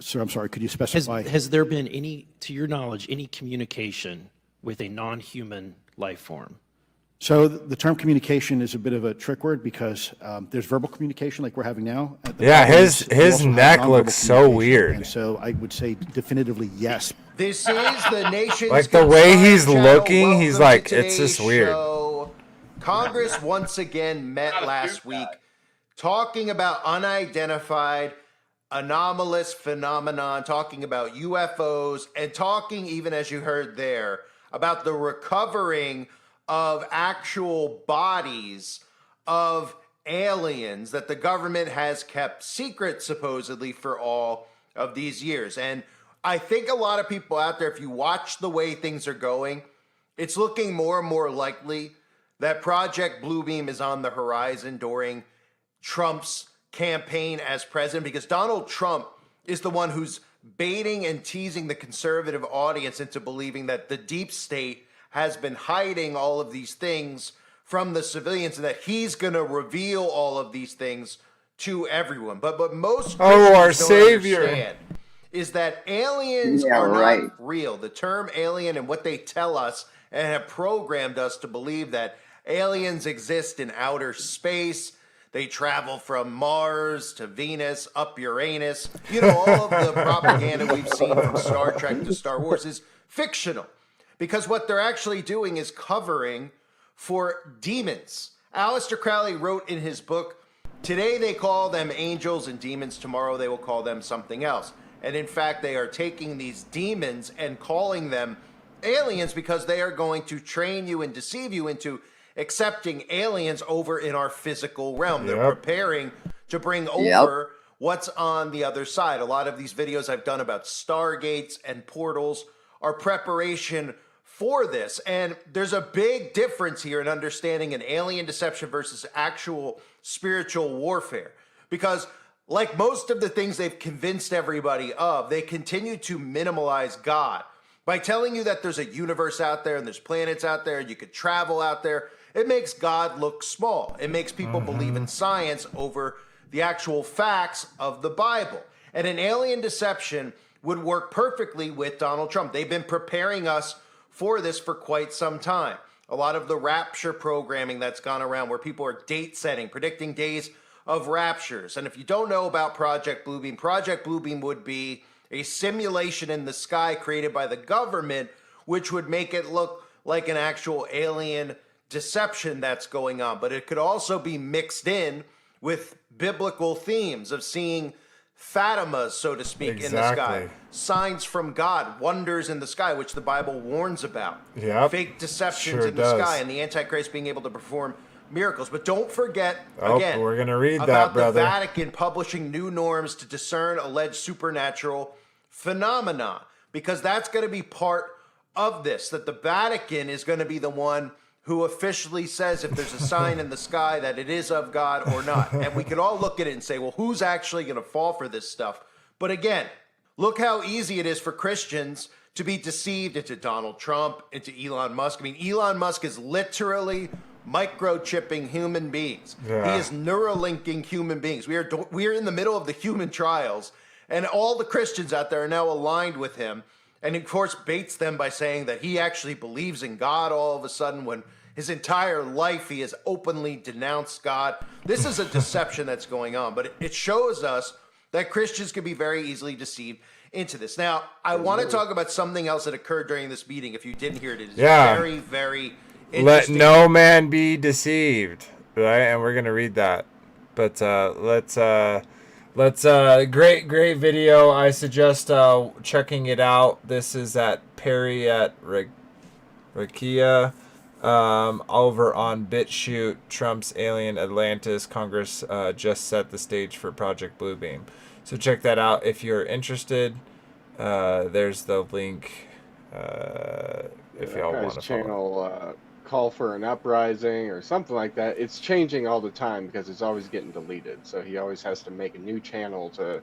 Sir, I'm sorry, could you specify? Has there been any, to your knowledge, any communication with a non-human life form? So the term communication is a bit of a trick word because there's verbal communication like we're having now. Yeah, his neck looks so weird. And so I would say definitively yes. This is the nation's like the way he's looking, he's like, it's just weird. Show. Congress once again met last week talking about unidentified anomalous phenomenon, talking about UFOs, and talking, even as you heard there, about the recovering of actual bodies of aliens that the government has kept secret, supposedly, for all of these years. And I think a lot of people out there, if you watch the way things are going, it's looking more and more likely that Project Bluebeam is on the horizon during Trump's campaign as president, because Donald Trump is the one who's baiting and teasing the conservative audience into believing that the deep state has been hiding all of these things from the civilians and that he's going to reveal all of these things to everyone. But most our Christians don't Savior understand is that aliens are not real. The term alien and what they tell us and have programmed us to believe that aliens exist in outer space. They travel from Mars to Venus, up Uranus. You know, all of the propaganda we've seen from Star Trek to Star Wars is fictional. Because what they're actually doing is covering for demons. Aleister Crowley wrote in his book, today they call them angels and demons, tomorrow they will call them something else. And in fact, they are taking these demons and calling them aliens because they are going to train you and deceive you into accepting aliens over in our physical realm. They're preparing to bring over what's on the other side. A lot of these videos I've done about stargates and portals are preparation for this. And there's a big difference here in understanding an alien deception versus actual spiritual warfare. Because like most of the things they've convinced everybody of, they continue to minimalize God. By telling you that there's a universe out there and there's planets out there, you could travel out there, it makes God look small. It makes people believe in science over the actual facts of the Bible. And an alien deception would work perfectly with Donald Trump. They've been preparing us for this for quite some time. A lot of the rapture programming that's gone around where people are date setting, predicting days of raptures. And if you don't know about Project Bluebeam would be a simulation in the sky created by the government, which would make it look like an actual alien deception that's going on. But it could also be mixed in with biblical themes of seeing Fatimas, so to speak, in the sky. Signs from God, wonders in the sky, which the Bible warns about. Fake deceptions in the sky, and the Antichrist being able to perform miracles. But don't forget, again, we're gonna read about that, brother. the Vatican publishing new norms to discern alleged supernatural phenomena, because that's going to be part of this, that the Vatican is going to be the one who officially says if there's a sign in the sky that it is of God or not. And we could all look at it and say, well, who's actually going to fall for this stuff? But again, look how easy it is for Christians to be deceived into Donald Trump, into Elon Musk. I mean, Elon Musk is literally microchipping human beings. He is Neuralinking human beings. We are in the middle of the human trials, and all the Christians out there are now aligned with him. And of course, baits them by saying that he actually believes in God all of a sudden when his entire life he has openly denounced God. This is a deception that's going on, but it shows us that Christians can be very easily deceived into this. Now, I want to talk about something else that occurred during this meeting. If you didn't hear it, it is very, very interesting. Let no man be deceived, right? And we're going to read that. But let's great video. I suggest checking it out. This is at Perry at Rakia over on BitChute. Trump's alien Atlantis. Congress just set the stage for Project Bluebeam. So check that out if you're interested. There's the link if y'all want to follow. Call for an uprising or something like that. It's changing all the time because it's always getting deleted. So he always has to make a new channel to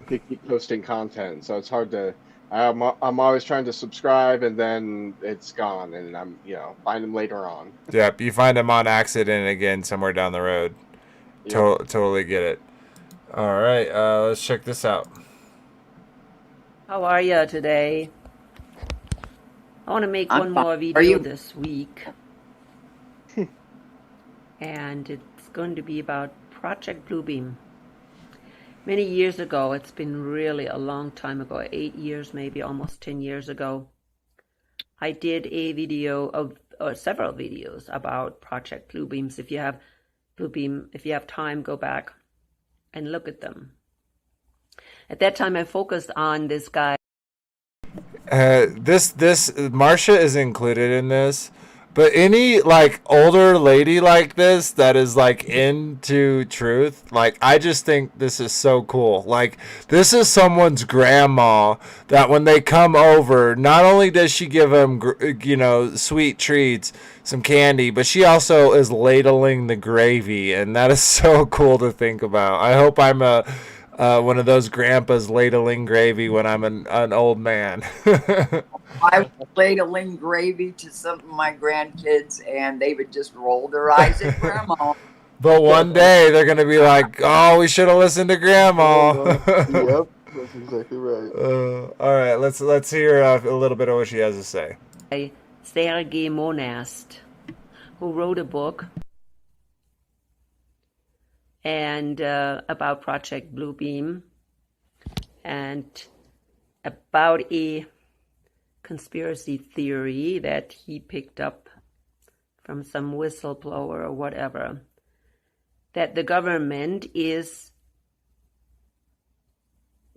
keep posting content. So it's hard to. I'm always trying to subscribe and then it's gone, and I'm find him later on. Yep, you find him on accident again somewhere down the road. Totally get it. All right, let's check this out. How are you today? I want to make one more video this week. And it's going to be about Project Bluebeam. Many years ago, it's been really a long time ago, 8 years, maybe almost 10 years ago, I did a video or several videos about Project Bluebeams. If you have time, go back and look at them. At that time, I focused on this guy. This Marsha is included in this, but any like older lady like this that is like into truth, like I just think this is so cool. Like this is someone's grandma that when they come over, not only does she give them sweet treats, some candy, but she also is ladling the gravy, and that is so cool to think about. I hope I'm one of those grandpas ladling gravy when I'm an old man. I was ladling gravy to some of my grandkids, and they would just roll their eyes at Grandma. But one day they're gonna be like, "Oh, we should have listened to Grandma." Yep, that's exactly right. All right, let's hear a little bit of what she has to say. Sergei Monast, who wrote a book and about Project Bluebeam and about a conspiracy theory that he picked up from some whistleblower or whatever, that the government is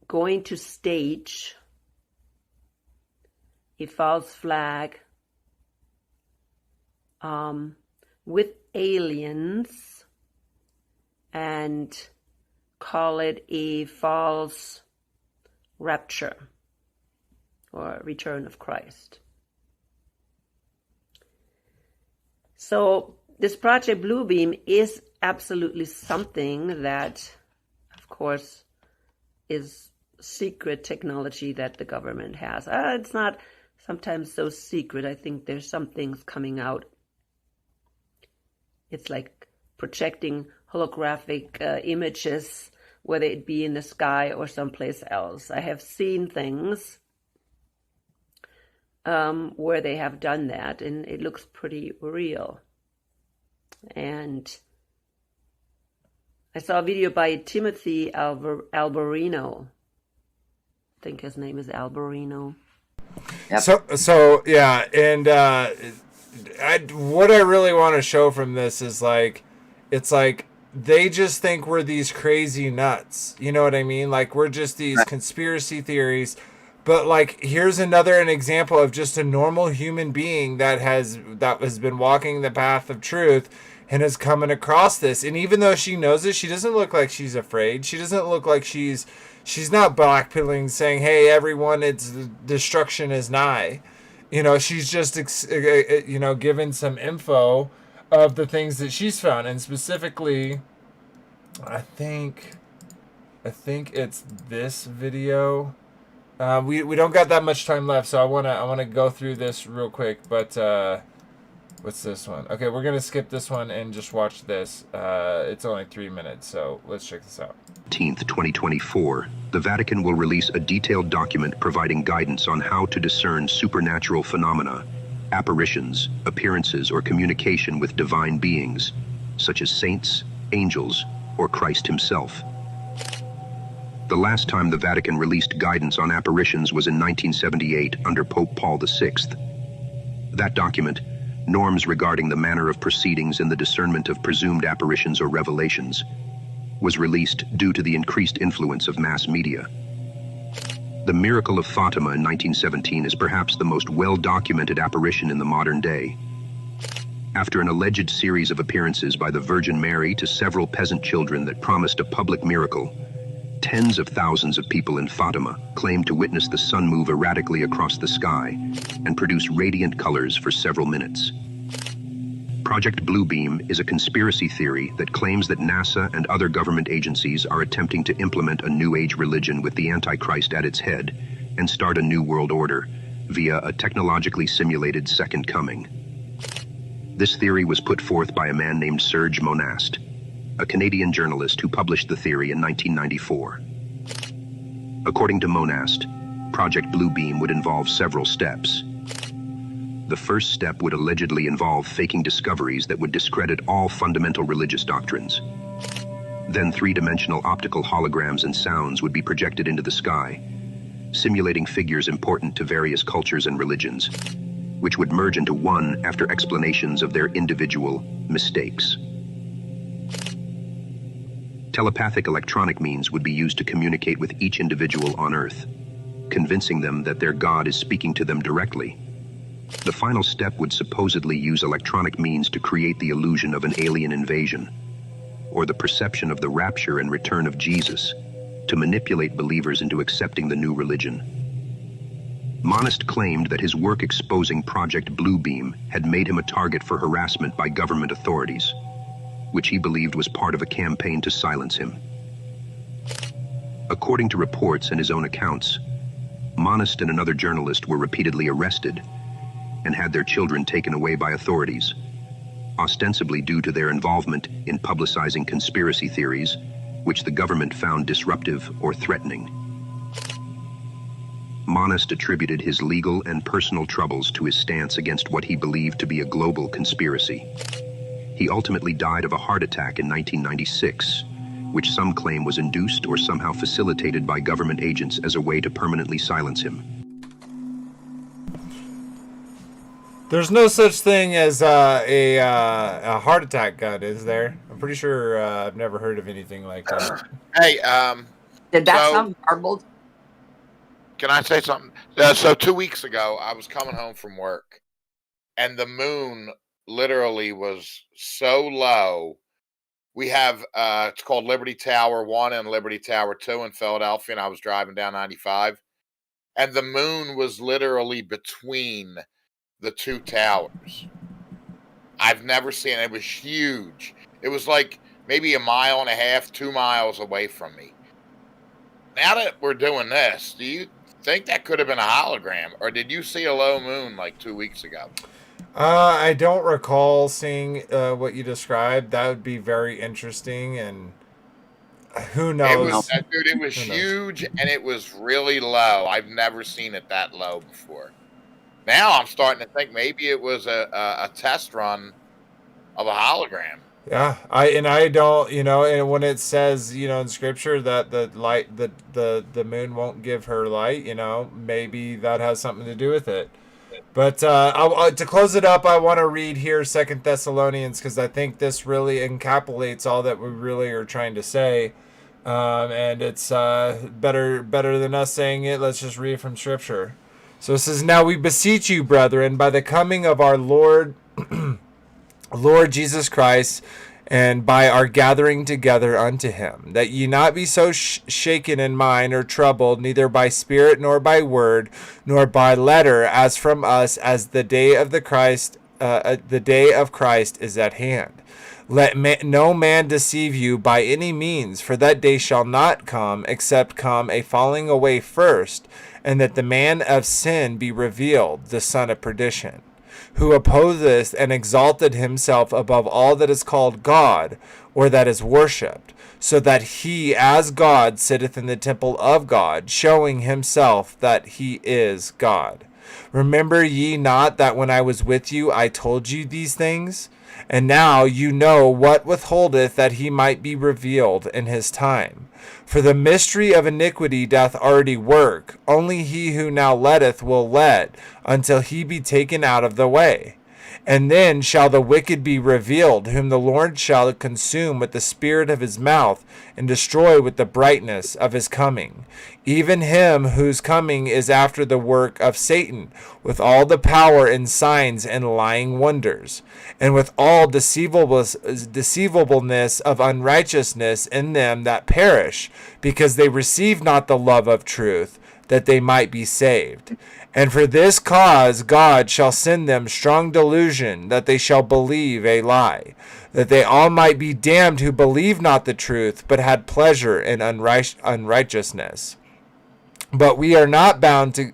going to stage a false flag with aliens and call it a false rapture or return of Christ. So this Project Bluebeam is absolutely something that, of course, is secret technology that the government has. It's not sometimes so secret. I think there's some things coming out. It's like projecting holographic images, whether it be in the sky or someplace else. I have seen things where they have done that, and it looks pretty real. And I saw a video by Timothy Alberino. I think his name is Alberino. Yep. So yeah, and what I really want to show from this is like, it's like they just think we're these crazy nuts. You know what I mean? Like we're just these conspiracy theories. But like, here's an example of just a normal human being that has been walking the path of truth and is coming across this. And even though she knows it, she doesn't look like she's afraid. She doesn't look like she's not blackpilling, saying, "Hey, everyone, destruction is nigh." You know, she's just given some info of the things that she's found, and specifically, I think it's this video. We don't got that much time left, so I wanna go through this real quick. But what's this one? Okay, we're gonna skip this one and just watch this. It's only 3 minutes, so let's check this out. 18th, 2024, the Vatican will release a detailed document providing guidance on how to discern supernatural phenomena, apparitions, appearances, or communication with divine beings, such as saints, angels, or Christ himself. The last time the Vatican released guidance on apparitions was in 1978 under Pope Paul VI. That document, Norms Regarding the Manner of Proceedings in the Discernment of Presumed Apparitions or Revelations, was released due to the increased influence of mass media. The miracle of Fatima in 1917 is perhaps the most well-documented apparition in the modern day. After an alleged series of appearances by the Virgin Mary to several peasant children that promised a public miracle, tens of thousands of people in Fatima claimed to witness the sun move erratically across the sky and produce radiant colors for several minutes. Project Bluebeam is a conspiracy theory that claims that NASA and other government agencies are attempting to implement a New Age religion with the Antichrist at its head and start a new world order via a technologically simulated second coming. This theory was put forth by a man named Serge Monast, a Canadian journalist who published the theory in 1994. According to Monast, Project Bluebeam would involve several steps. The first step would allegedly involve faking discoveries that would discredit all fundamental religious doctrines. Then three-dimensional optical holograms and sounds would be projected into the sky, simulating figures important to various cultures and religions, which would merge into one after explanations of their individual mistakes. Telepathic electronic means would be used to communicate with each individual on Earth, convincing them that their God is speaking to them directly. The final step would supposedly use electronic means to create the illusion of an alien invasion, or the perception of the rapture and return of Jesus, to manipulate believers into accepting the new religion. Monast claimed that his work exposing Project Bluebeam had made him a target for harassment by government authorities, which he believed was part of a campaign to silence him. According to reports and his own accounts, Monast and another journalist were repeatedly arrested and had their children taken away by authorities, ostensibly due to their involvement in publicizing conspiracy theories, which the government found disruptive or threatening. Monast attributed his legal and personal troubles to his stance against what he believed to be a global conspiracy. He ultimately died of a heart attack in 1996, which some claim was induced or somehow facilitated by government agents as a way to permanently silence him. There's no such thing as a heart attack gun, is there? I'm pretty sure I've never heard of anything like that. Hey, did that sound garbled? Can I say something? So 2 weeks ago, I was coming home from work, and the moon literally was so low. We have it's called Liberty Tower 1 and Liberty Tower 2 in Philadelphia, and I was driving down 95, and the moon was literally between the two towers. I've never seen it. It was huge. It was like maybe 1.5 miles, 2 miles away from me. now that we're doing this, do you think that could have been a hologram, or did you see a low moon like 2 weeks ago? I don't recall seeing what you described. That would be very interesting, and who knows? It was, dude. It was huge, and it was really low. I've never seen it that low before. Now I'm starting to think maybe it was a test run of a hologram. Yeah, I don't, and when it says, in scripture that the light, the moon won't give her light, maybe that has something to do with it. But to close it up, I want to read here 2 Thessalonians, because I think this really encapsulates all that we really are trying to say. And it's better than us saying it. Let's just read from scripture. So it says, "Now we beseech you, brethren, by the coming of our Lord Jesus Christ, and by our gathering together unto him, that ye not be so shaken in mind or troubled, neither by spirit nor by word, nor by letter, as from us, as the day of Christ is at hand. Let no man deceive you by any means, for that day shall not come, except come a falling away first, and that the man of sin be revealed, the son of perdition, who opposeth and exalted himself above all that is called God, or that is worshipped, so that he as God sitteth in the temple of God, showing himself that he is God. Remember ye not that when I was with you I told you these things? And now you know what withholdeth that he might be revealed in his time. For the mystery of iniquity doth already work. Only he who now letteth will let, until he be taken out of the way. And then shall the wicked be revealed, whom the Lord shall consume with the spirit of his mouth, and destroy with the brightness of his coming. Even him whose coming is after the work of Satan, with all the power and signs and lying wonders, and with all deceivableness of unrighteousness in them that perish, because they receive not the love of truth, that they might be saved. And for this cause God shall send them strong delusion, that they shall believe a lie, that they all might be damned who believe not the truth, but had pleasure in unrighteousness. But we are bound to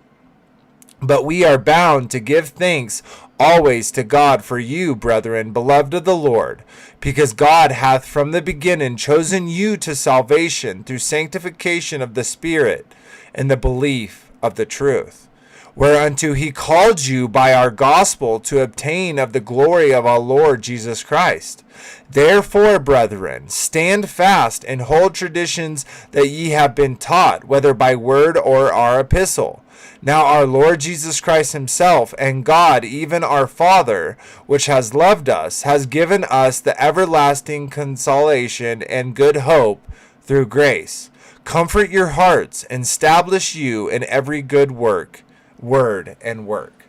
give thanks always to God for you, brethren, beloved of the Lord, because God hath from the beginning chosen you to salvation through sanctification of the Spirit and the belief of the truth, whereunto he called you by our gospel to obtain of the glory of our Lord Jesus Christ. Therefore, brethren, stand fast and hold traditions that ye have been taught, whether by word or our epistle. Now our Lord Jesus Christ himself, and God, even our Father, which has loved us, has given us the everlasting consolation and good hope through grace. Comfort your hearts, and establish you in every good work, word, and work."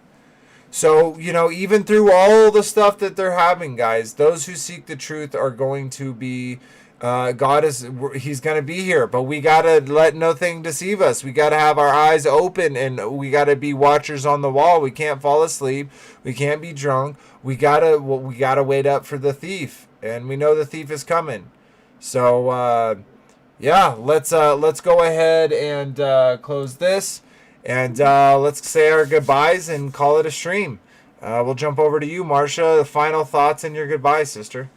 So, even through all the stuff that they're having, guys, those who seek the truth are going to be, he's going to be here, but we got to let nothing deceive us. We got to have our eyes open, and we got to be watchers on the wall. We can't fall asleep. We can't be drunk. We got to wait up for the thief, and we know the thief is coming. So, yeah, let's go ahead and close this. And let's say our goodbyes and call it a stream. We'll jump over to you, Marcia. The final thoughts and your goodbye, sister.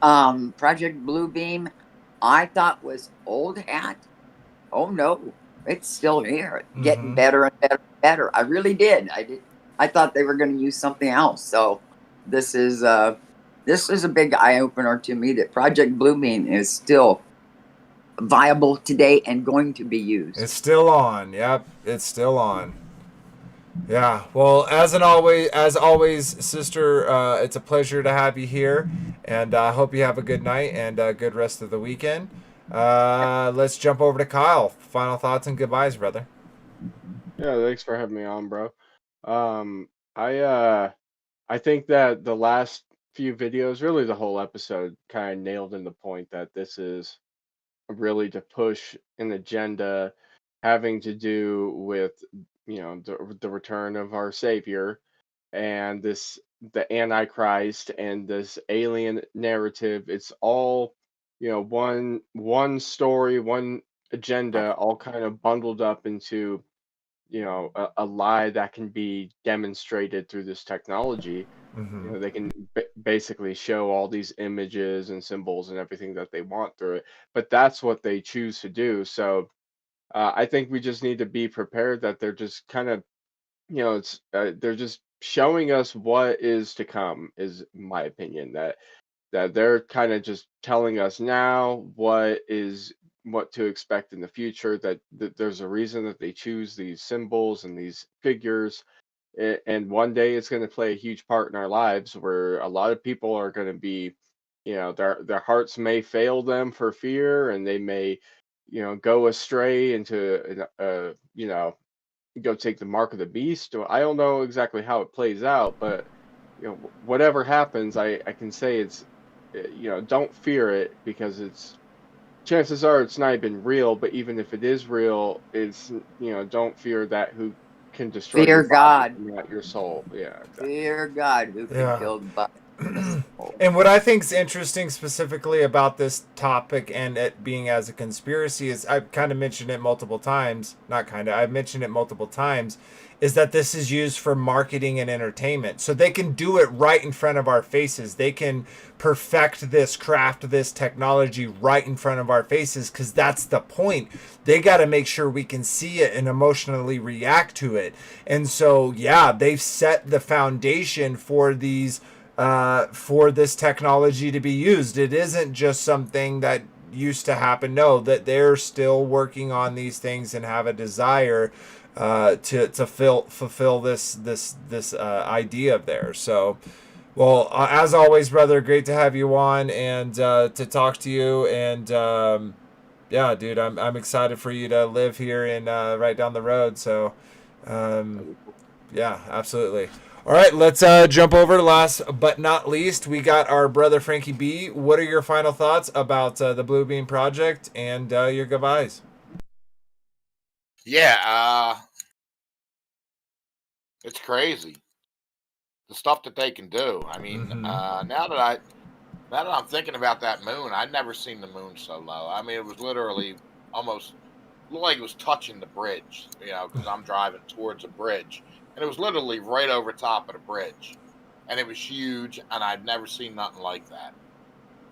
Project Bluebeam, I thought was old hat. Oh no, it's still here, getting better and better and better. I really did. I thought they were going to use something else. So this is a big eye opener to me that Project Bluebeam is still viable today and going to be used. It's still on. Yep, it's still on. Yeah. Well, as always, sister, it's a pleasure to have you here, and I hope you have a good night and a good rest of the weekend. Let's jump over to Kyle. Final thoughts and goodbyes, brother. Yeah, thanks for having me on, bro. I think that the last few videos, really the whole episode, kind of nailed in the point that this is really to push an agenda having to do with the return of our Savior and the Antichrist and this alien narrative. It's all one story, one agenda all kind of bundled up into, a lie that can be demonstrated through this technology. Mm-hmm. They can basically show all these images and symbols and everything that they want through it, but that's what they choose to do. So I think we just need to be prepared that they're just kind of, they're just showing us what is to come, is my opinion. That they're kind of just telling us now what to expect in the future. That there's a reason that they choose these symbols and these figures, and one day it's going to play a huge part in our lives, where a lot of people are going to be, their hearts may fail them for fear, and they may, go astray into, go take the mark of the beast. Or I don't know exactly how it plays out, but whatever happens, I can say it's, don't fear it, because chances are it's not even real. But even if it is real, it's, don't fear that who can destroy Fear your body, God. not your soul. Yeah, exactly. Fear God, who can kill the body. And what I think is interesting specifically about this topic and it being as a conspiracy is, I've kind of mentioned it multiple times, I've mentioned it multiple times, is that this is used for marketing and entertainment. So they can do it right in front of our faces. They can perfect this, craft this technology right in front of our faces, because that's the point. They got to make sure we can see it and emotionally react to it. And so, yeah, they've set the foundation for these for this technology to be used. It isn't just something that used to happen. No, that they're still working on these things and have a desire to fulfill this idea of theirs. So, well, as always, brother, great to have you on and to talk to you. And yeah, dude, I'm excited for you to live here in right down the road. So, yeah, absolutely. All right, let's jump over. Last but not least, we got our brother Frankie B. What are your final thoughts about the Blue Beam Project and your goodbyes? Yeah, it's crazy the stuff that they can do. I mean, now that I'm thinking about that moon, I'd never seen the moon so low. I mean, it was literally almost looked like it was touching the bridge, because I'm driving towards a bridge. And it was literally right over top of the bridge. And it was huge, and I'd never seen nothing like that.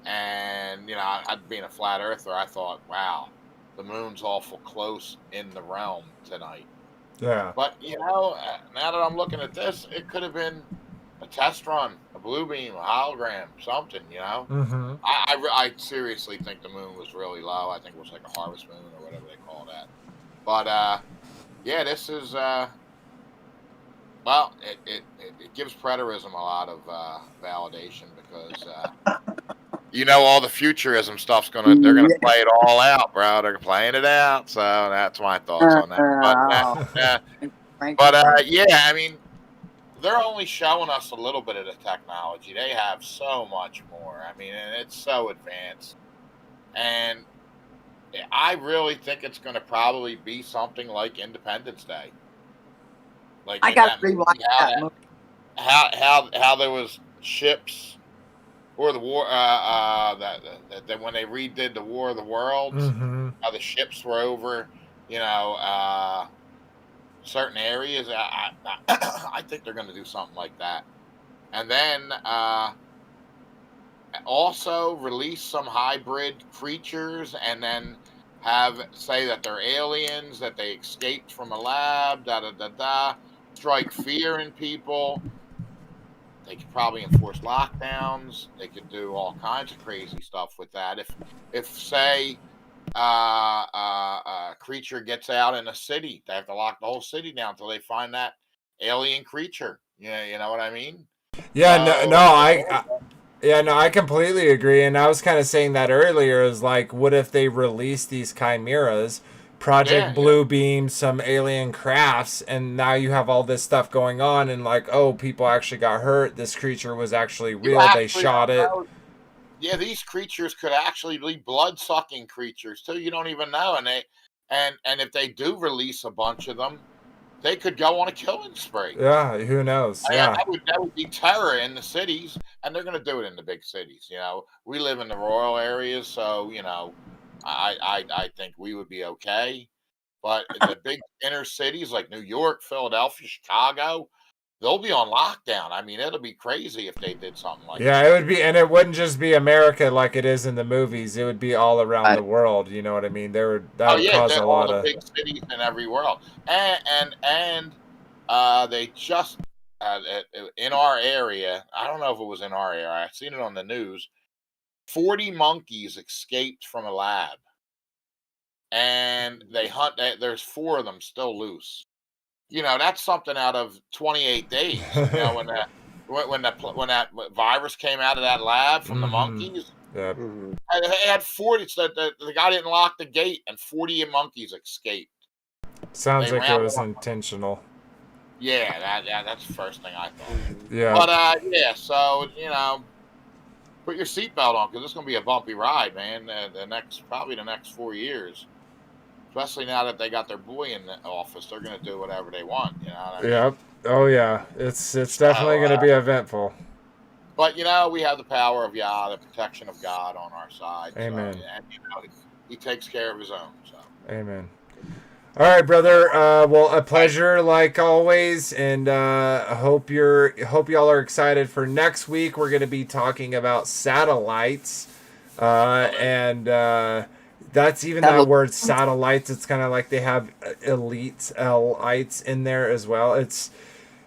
And, I'd being a flat earther, I thought, wow, the moon's awful close in the realm tonight. Yeah. But, now that I'm looking at this, it could have been a test run, a blue beam, a hologram, something, Mm-hmm. I seriously think the moon was really low. I think it was like a harvest moon or whatever they call that. But, yeah, this is... well, it gives preterism a lot of validation, because all the futurism stuff's they're gonna play it all out, bro. They're playing it out. So that's my thoughts on that. But yeah, I mean, they're only showing us a little bit of the technology. They have so much more. I mean, and it's so advanced. And I really think it's going to probably be something like Independence Day. Like I got to rewatch that movie. How there was ships, or the war that when they redid the War of the Worlds, how the ships were over, certain areas. I think they're going to do something like that, and then also release some hybrid creatures, and then say that they're aliens, that they escaped from a lab, strike fear in people. They could probably enforce lockdowns. They could do all kinds of crazy stuff with that. If say a creature gets out in a city, they have to lock the whole city down until they find that alien creature. Yeah, you know what I mean? Yeah, I completely agree. And I was kind of saying that earlier, is like, what if they release these chimeras, Project Blue Beam, some alien crafts, and now you have all this stuff going on, and like, oh, people actually got hurt. This creature was actually real. They shot it. Yeah, these creatures could actually be blood-sucking creatures too. You don't even know, and if they do release a bunch of them, they could go on a killing spree. Yeah, who knows? That would be terror in the cities, and they're going to do it in the big cities. We live in the rural areas, so I think we would be okay. But the big inner cities like New York, Philadelphia, Chicago, they'll be on lockdown. I mean, it'll be crazy if they did something like that. It would be, and it wouldn't just be America like it is in the movies. It would be all around the world. You know what I mean? That would cause a lot of big cities in every world. And they just in our area. I don't know if it was in our area. I've seen it on the news. 40 monkeys escaped from a lab, and they hunt. There's 4 of them still loose. You know, that's something out of 28 days. You know, when that virus came out of that lab from the monkeys, yeah, it had 40. So the guy didn't lock the gate, and 40 monkeys escaped. Sounds like it was intentional. Yeah, that's the first thing I thought. Yeah, but yeah, so you know, put your seatbelt on because it's going to be a bumpy ride, man. Probably the next 4 years. Especially now that they got their boy in the office, they're going to do whatever they want. You know what I mean? Yep. Oh yeah, it's definitely going to be eventful. But you know, we have the power of Yah, the protection of God on our side. Amen. So, and you know, He takes care of His own. So. Amen. All right, brother. Well, a pleasure like always, and hope y'all are excited for next week. We're going to be talking about satellites, and. That's even that word satellites. It's kind of like they have elites in there as well. It's,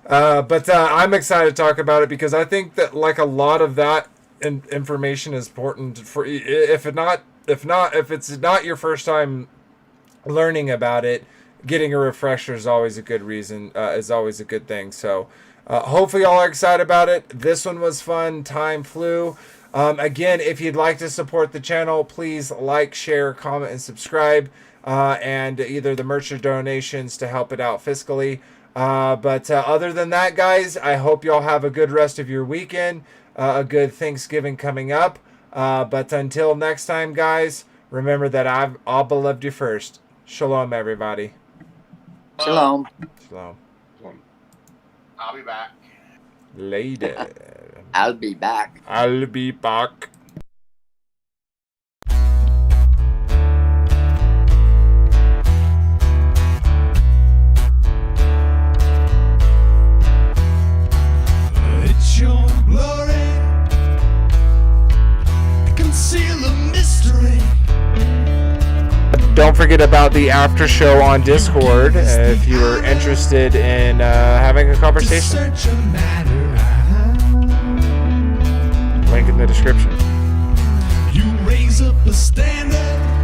but I'm excited to talk about it because I think that like a lot of that information is important for if it's not your first time learning about it, getting a refresher is always a good reason. Is always a good thing. So hopefully y'all are excited about it. This one was fun. Time flew. Again, if you'd like to support the channel, please like, share, comment, and subscribe, and either the merch or donations to help it out fiscally. But other than that, guys, I hope y'all have a good rest of your weekend, a good Thanksgiving coming up. But until next time, guys, remember that Abba loved you first. Shalom, everybody. Shalom. Shalom. I'll be back. Later. I'll be back. I'll be back. It's your glory. Conceal the mystery. Don't forget about the after show on Discord if you are interested in having a conversation. Link in the description. You raise up a standard.